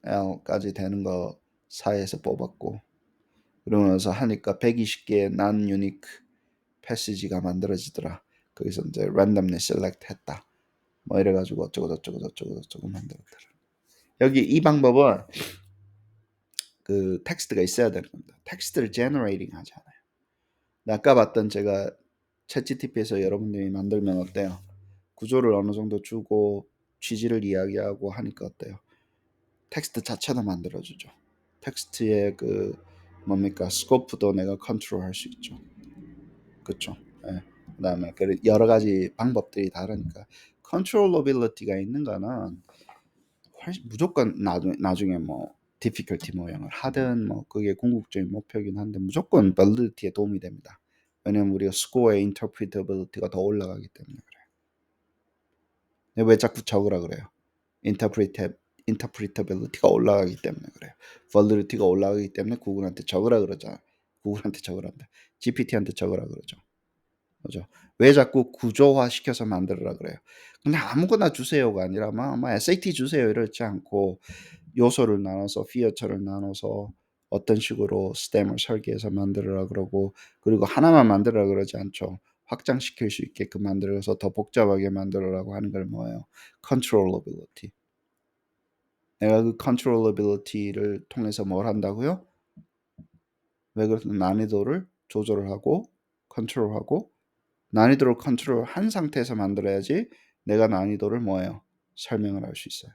1000L까지 되는 거 사이에서 뽑았고 그러면서 하니까 120개의 non unique 패시지가 만들어지더라. 거기서 이제 randomly select 했다. 뭐 이래가지고 어쩌고 만들었더라. 여기 이 방법은 그 텍스트가 있어야 되는 겁니다. 텍스트를 generating 하잖아요. 아까 봤던 제가 챗GPT에서 여러분들이 만들면 어때요? 구조를 어느 정도 주고 취지를 이야기하고 하니까 어때요? 텍스트 자체도 만들어주죠. 텍스트의 그 뭡니까 스코프도 내가 컨트롤할 수 있죠. 그렇죠. 예. 그다음에 여러 가지 방법들이 다르니까 컨트롤러빌리티가 있는 거는 무조건 나중에 뭐 difficulty 모형을 하든 뭐 그게 궁극적인 목표이긴 한데 무조건 validity 에 도움이 됩니다. 왜냐면 우리가 스코어의 interpretability가 더 올라가기 때문에 그래요. 왜 자꾸 적으라 그래요? interpretability가 올라가기 때문에 그래요. validity가 올라가기 때문에 구글한테 적으라 그러잖아. 구글한테 적으란다. GPT한테 적으라 그러죠. 그죠? 왜 자꾸 구조화 시켜서 만들으라 그래요? 그냥 아무거나 주세요가 아니라 막 SAT 주세요 이렇지 않고 요소를 나눠서 피어처를 나눠서 어떤 식으로 스템을 설계해서 만들으라 그러고 그리고 하나만 만들으라 그러지 않죠. 확장시킬 수 있게끔 만들어서 더 복잡하게 만들으라고 하는 걸 뭐예요? controllability. 내가 그 controllability를 통해서 뭘 한다고요? 왜 그렇든 난이도를 조절을 하고 컨트롤하고 난이도를 컨트롤한 상태에서 만들어야지 내가 난이도를 뭐예요? 설명을 할 수 있어요.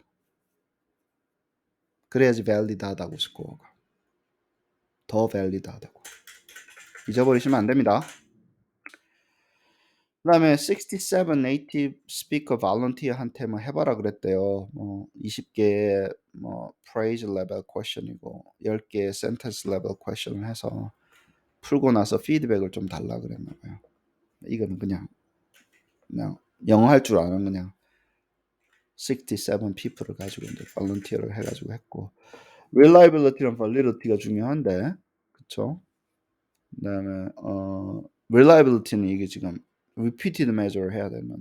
그래야지 밸리드하다고 스코어가. 더 밸리드하다고. 잊어버리시면 안 됩니다. 그 다음에 67 native speaker volunteer한테 뭐 해봐라 그랬대요. 뭐 20개의 뭐 phrase level question이고 10개의 sentence level question을 해서 풀고 나서 피드백을 좀 달라 그랬나 봐요. 이거는 그냥 영어 할 줄 아는 그냥 67 people을 가지고 이제 volunteer를 해가지고 했고 reliability랑 validity가 중요한데 그쵸? 그다음에 reliability는 이게 지금 repeated measure 해야 되면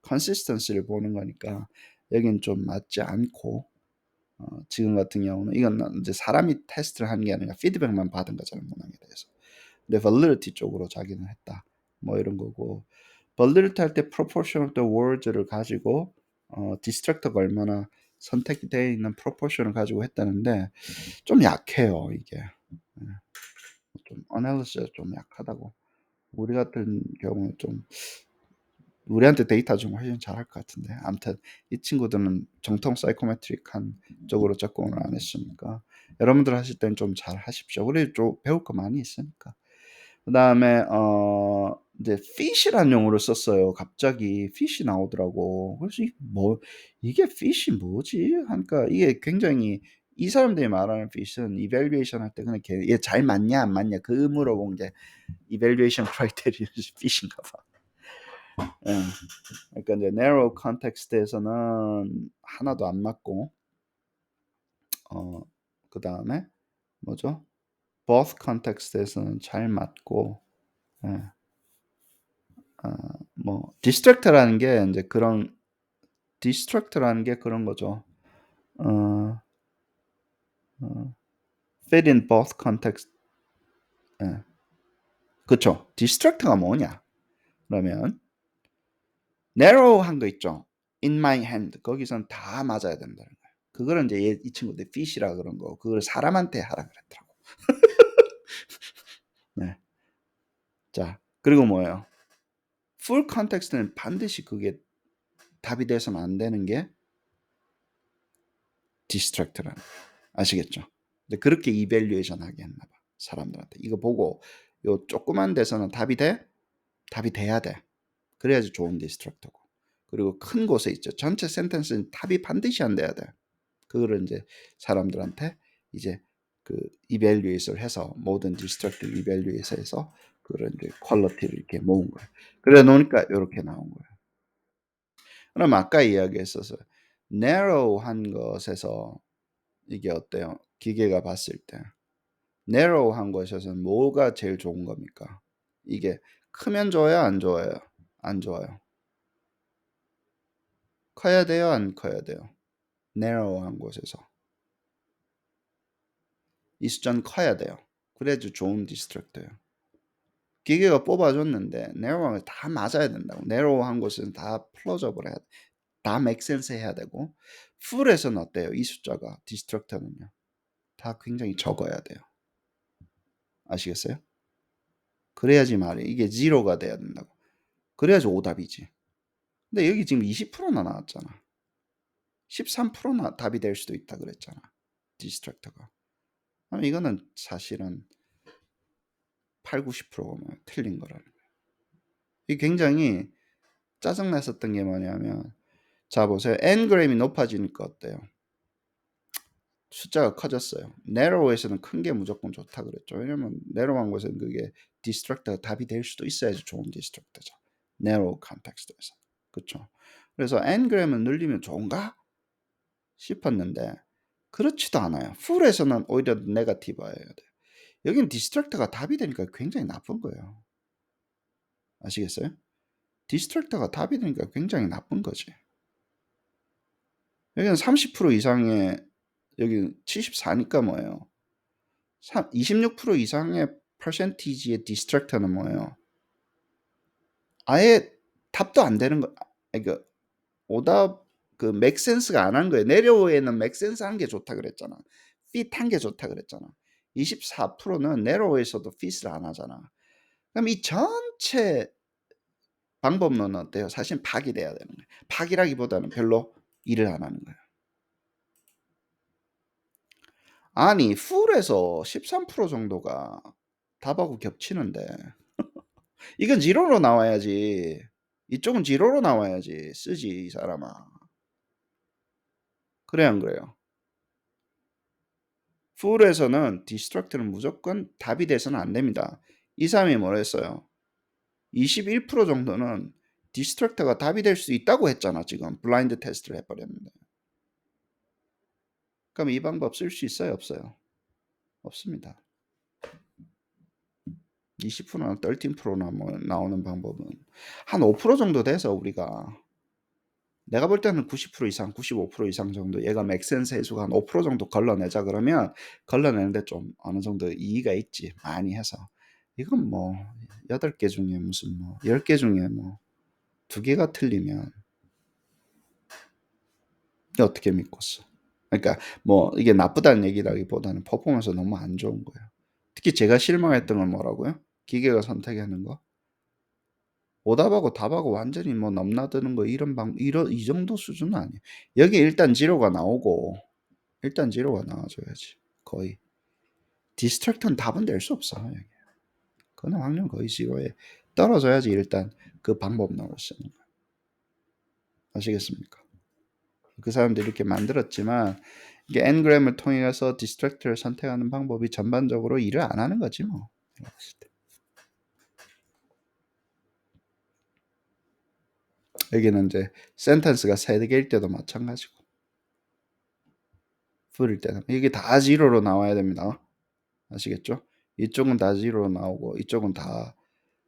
consistency를 보는 거니까 여긴 좀 맞지 않고 지금 같은 경우는 이건 이제 사람이 테스트를 하는 게 아니라 피드백만 받은 거잖아요 문항에 대해서. 근데 validity 쪽으로 자기는 했다. 뭐 이런 거고 validity 할 때 proportion of the words를 가지고 distractor가 얼마나 선택되어 있는 proportion을 가지고 했다는데 좀 약해요 이게. 좀 어널리시스가 좀 약하다고. 우리 같은 경우는 좀 우리한테 데이터 좀 훨씬 잘할 것 같은데 아무튼 이 친구들은 정통 사이코메트릭한 쪽으로 접근을 안 했으니까 여러분들 하실 땐 좀 잘 하십시오. 우리 좀 배울 거 많이 있으니까. 그 다음에 이제 fish라는 용어를 썼어요. 갑자기 fish 나오더라고. 그래서 이게 fish 뭐지? 하니까 이게 굉장히 이 사람들이 말하는 fish는 evaluation 할 때 그냥 얘 잘 맞냐 안 맞냐 그 물어본 게 evaluation criteria fish인가 봐. 예. 그러니까 이제 narrow context에서는 하나도 안 맞고 그 다음에 뭐죠? both context에서는 잘 맞고 예. 뭐 distract라는 게 이제 그런 distract라는 게 그런 거죠. 어, fit in both context. 예. 그쵸? distract가 뭐냐? 그러면 narrow한 거 있죠. in my hand 거기선 다 맞아야 된다는 거예요. 그거는 이제 이 친구들 fish라 그런 거. 그걸 사람한테 하라 그랬더라고. 네. 자 그리고 뭐예요? full context는 반드시 그게 답이 돼서는 안 되는 게 distract라는 거예요. 아시겠죠? 근데 그렇게 이밸류에이션 하게 했나 봐. 사람들한테 이거 보고 요 조그만 데서는 답이 돼? 답이 돼야 돼. 그래야지 좋은 디스트럭터고. 그리고 큰 곳에 있죠. 전체 센텐스는 답이 반드시 안 돼야 돼. 그거를 이제 사람들한테 이제 그 이밸류에이트를 해서 모든 디스트럭트 이밸류에이트 해서 그런 이제 퀄리티를 이렇게 모은 거예요. 그래 놓으니까 이렇게 나온 거예요. 그럼 아까 이야기했어서 narrow한 것에서 이게 어때요? 기계가 봤을 때 narrow한 것에서는 뭐가 제일 좋은 겁니까? 이게 크면 좋아요, 안 좋아요? 안 좋아요. 커야 돼요, 안 커야 돼요? narrow한 곳에서 이 숫자는 커야 돼요. 그래야지 좋은 디스트럭터예요. 기계가 뽑아줬는데 narrow한 다 맞아야 된다고. narrow한 곳은 다 플러저블 해야 돼. 다 make sense 해야 되고 full에서는 어때요? 이 숫자가 디스트럭터는요. 다 굉장히 적어야 돼요. 아시겠어요? 그래야지 말이에요. 이게 제로가 돼야 된다고. 그래야지 오답이지. 근데 여기 지금 20%나 나왔잖아. 13%나 답이 될 수도 있다 그랬잖아. 디스트럭터가. 그럼 이거는 사실은 8, 90%가 틀린 거라는 거예요. 이게 굉장히 짜증났었던 게 뭐냐면 자 보세요. ngram이 높아지니까 어때요? 숫자가 커졌어요. narrow에서는 큰 게 무조건 좋다 그랬죠. 왜냐면 narrow한 곳에는 그게 디스트럭터가 답이 될 수도 있어야지 좋은 디스트럭터죠. narrow context에서. 그렇죠. 그래서 ngram을 늘리면 좋은가 싶었는데 그렇지도 않아요. full에서는 오히려 네거티브여야 돼요. 여기는 디스트럭터가 답이 되니까 굉장히 나쁜 거예요. 아시겠어요? 디스트럭터가 답이 되니까 굉장히 나쁜 거지. 여기는 30% 이상의 여기 74니까 뭐예요? 26% 이상의 퍼센티지의 디스트랙터는 뭐예요? 아예 답도 안 되는 거. 그러니까 오답 그 맥센스가 안 한 거예요. 네로우에는 맥센스 한 게 좋다 그랬잖아. fit 한 게 좋다 그랬잖아. 24%는 네로우에서도 fit을 안 하잖아. 그럼 이 전체 방법론은 어때요? 사실 파악이 돼야 되는 거예요. 파악이라기보다는 별로 일을 안 하는 거예요. 아니 풀에서 13% 정도가 답하고 겹치는데 이건 제로로 나와야지. 이쪽은 제로로 나와야지 쓰지 이 사람아. 그래 안 그래요? 풀에서는 디스트럭트는 무조건 답이 돼서는 안 됩니다. 이 사람이 뭐라 했어요? 21% 정도는 디스트럭터가 답이 될 수 있다고 했잖아. 지금 블라인드 테스트를 해버렸는데. 그럼 이 방법 쓸 수 있어요? 없어요? 없습니다. 20%나 13%나 뭐 나오는 방법은 한 5% 정도 돼서 우리가 내가 볼 때는 90% 이상, 95% 이상 정도 얘가 맥센스 해수가 한 5% 정도 걸러내자 그러면 걸러내는데 좀 어느 정도 이의가 있지. 많이 해서. 이건 뭐 8개 중에 무슨 뭐 10개 중에 뭐 2개가 틀리면 어떻게 믿겠어. 그러니까 뭐 이게 나쁘다는 얘기라기보다는 퍼포먼스 너무 안 좋은 거예요. 특히 제가 실망했던 건 뭐라고요? 기계가 선택하는 거. 오답하고 답하고 완전히 뭐 넘나드는 거 이런 이 정도 수준은 아니에요. 여기 일단 제로가 나오고 일단 제로가 나와줘야지. 거의 디스트랙트는 답은 될 수 없어. 여기. 그건 확률 거의 제로에 떨어져야지 일단 그 방법론을 쓰는 거야. 아시겠습니까? 그 사람들이 이렇게 만들었지만 이게 ngram을 통해서 디스트랙트를 선택하는 방법이 전반적으로 일을 안 하는 거지 뭐. 여기는 이제 센텐스가 3개일 때도 마찬가지고 풀일 때는 이게 다 제로로 나와야 됩니다. 아시겠죠? 이쪽은 다 제로로 나오고 이쪽은 다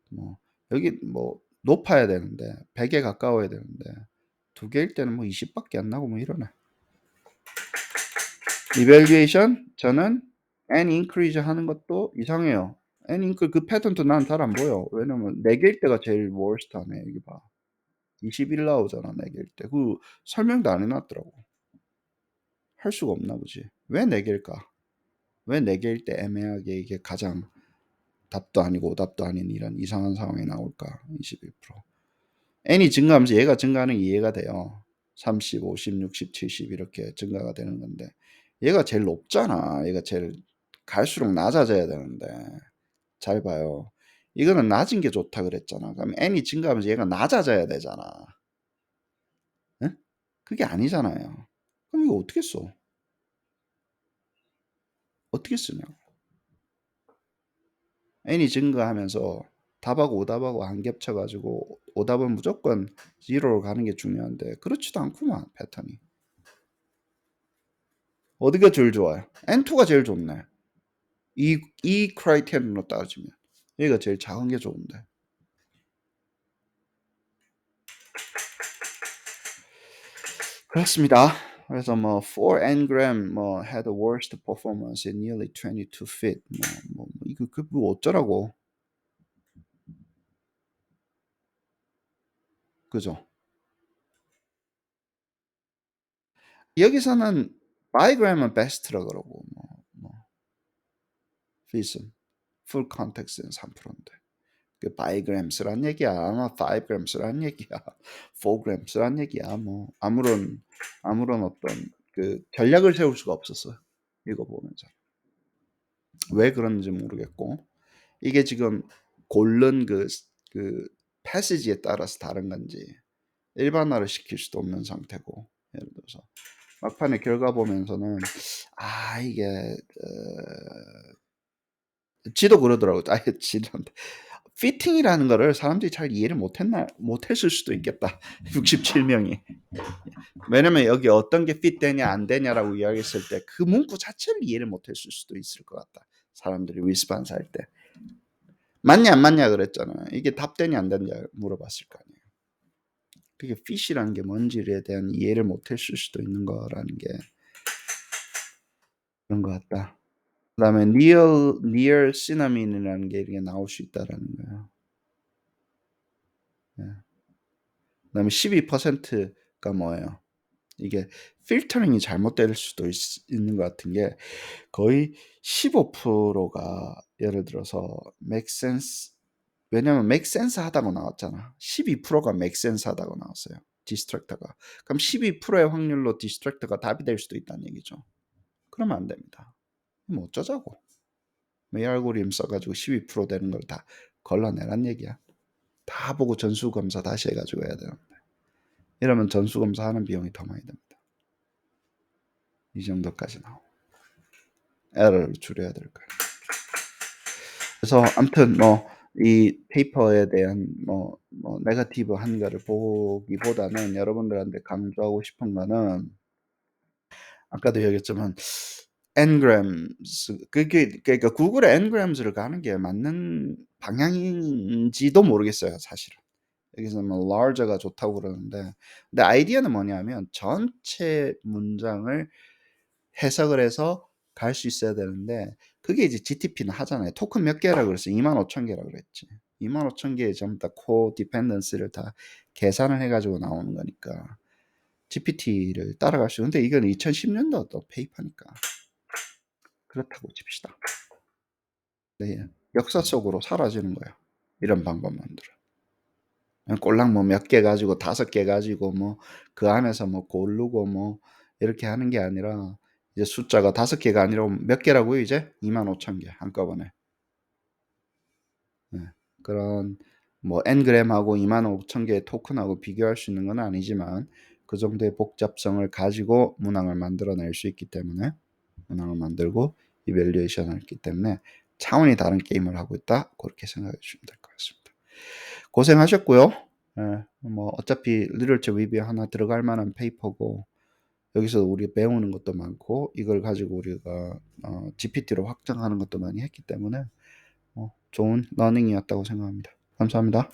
뭐 여기 뭐 높아야 되는데 100에 가까워야 되는데 2개일 때는 뭐 20밖에 안 나고 뭐 이러네. 이밸류에이션 저는 n increase 하는 것도 이상해요. n increase 그 패턴도 난 잘 안 보여. 왜냐면 4개일 때가 제일 worst하네. 여기 봐. 21 나오잖아 4개일 때. 그 설명도 안 해놨더라고. 할 수가 없나 보지. 왜 4개일까? 왜 4개일 때 애매하게 이게 가장 답도 아니고 오답도 아닌 이런 이상한 상황이 나올까? 21%. n이 증가하면서 얘가 증가하는 게 이해가 돼요. 30, 50, 60, 70 이렇게 증가가 되는 건데 얘가 제일 높잖아. 얘가 제일 갈수록 낮아져야 되는데 잘 봐요. 이거는 낮은 게 좋다 그랬잖아. 그럼 n이 증가하면서 얘가 낮아져야 되잖아. 예? 그게 아니잖아요. 그럼 이거 어떻게 써? 어떻게 쓰냐고. n이 증가하면서 답하고 오답하고 안 겹쳐 가지고 오답은 무조건 0로 가는 게 중요한데 그렇지도 않구만 패턴이. 어디가 제일 좋아요? N2가 제일 좋네. 이 크라이테리언으로 따지면 얘가 제일 작은 게 좋은데. 그렇습니다. 그래서 뭐 4 Ngram 뭐 had the worst performance in nearly 22 feet. 이거 뭐 어쩌라고. 그죠? 여기서는 bigram은 best라 그러고 뭐 feet은 full context는 3%인데. 그 bigrams란 얘기야. 아마 5gs란 얘기야. 4gs란 얘기야. 뭐 아무런 어떤 그 전략을 세울 수가 없었어요. 이거 보면서. 왜 그런지 모르겠고 이게 지금 고른 그 패시지에 따라서 다른 건지 일반화를 시킬 수도 없는 상태고 예를 들어서 막판에 결과 보면서는 아 이게 지도 그러더라고. 아예 지도인데 피팅이라는 거를 사람들이 잘 이해를 못했을 수도 있겠다. 67명이. 왜냐면 여기 어떤 게 핏되냐 안 되냐라고 이야기했을 때 그 문구 자체를 이해를 못했을 수도 있을 것 같다. 사람들이 리스폰스 할 때. 맞냐 안 맞냐 그랬잖아요. 이게 답되냐 안 되냐 물어봤을 거 아니에요. 그게 fish라는 게 뭔지에 대한 이해를 못했을 수도 있는 거라는 게 그런 것 같다. 그다음에 near cinnamon이라는 게 이렇게 나올 수 있다라는 거예요. 예. 그다음에 12%가 뭐예요? 이게 필터링이 잘못될 수도 있는 것 같은 게 거의 15%가 예를 들어서 make sense 왜냐면 make sense 하다고 나왔잖아. 12%가 make sense 하다고 나왔어요. 디스트랙터가. 그럼 12%의 확률로 디스트랙터가 답이 될 수도 있다는 얘기죠. 그러면 안 됩니다. 뭐 어쩌자고. 이 알고리즘 써가지고 12% 되는 걸 다 걸러내란 얘기야. 다 보고 전수검사 다시 해가지고 해야 되는데. 이러면 전수검사 하는 비용이 더 많이 듭니다. 이 정도까지 나오고. 에러를 줄여야 될 거예요. 그래서 아무튼 뭐 이 페이퍼에 대한 네거티브 한 거를 보기보다는 여러분들한테 강조하고 싶은 거는 아까도 얘기했지만 Ngrams 그러니까 구글에 Ngrams를 가는 게 맞는 방향인지도 모르겠어요, 사실은. 여기서 뭐 larger가 좋다고 그러는데 근데 아이디어는 뭐냐면 전체 문장을 해석을 해서 갈 수 있어야 되는데 그게 이제 GTP는 하잖아요. 토큰 몇 개라고 그랬어요? 25,000개라고 그랬지. 25,000개의 전부 다 코 디펜던스를 다 계산을 해가지고 나오는 거니까 GPT를 따라갈 수 있는데 이건 2010년도 또 페이퍼니까 그렇다고 칩시다. 네, 역사 속으로 사라지는 거예요. 이런 방법만들어. 꼴랑 뭐 몇 개 가지고 5개 가지고 뭐 그 안에서 뭐 고르고 뭐 이렇게 하는 게 아니라 이제 숫자가 5개가 아니라 몇 개라고요 이제? 25,000개 한꺼번에. 네. 그런 뭐 N그램하고 25,000개의 토큰하고 비교할 수 있는 건 아니지만 그 정도의 복잡성을 가지고 문항을 만들어낼 수 있기 때문에 문항을 만들고 이밸류에이션을 했기 때문에 차원이 다른 게임을 하고 있다. 그렇게 생각해 주시면 될 것 같습니다. 고생하셨고요. 예, 뭐 어차피 리터처 리뷰 하나 들어갈 만한 페이퍼고 여기서 우리가 배우는 것도 많고 이걸 가지고 우리가 GPT로 확장하는 것도 많이 했기 때문에 좋은 러닝이었다고 생각합니다. 감사합니다.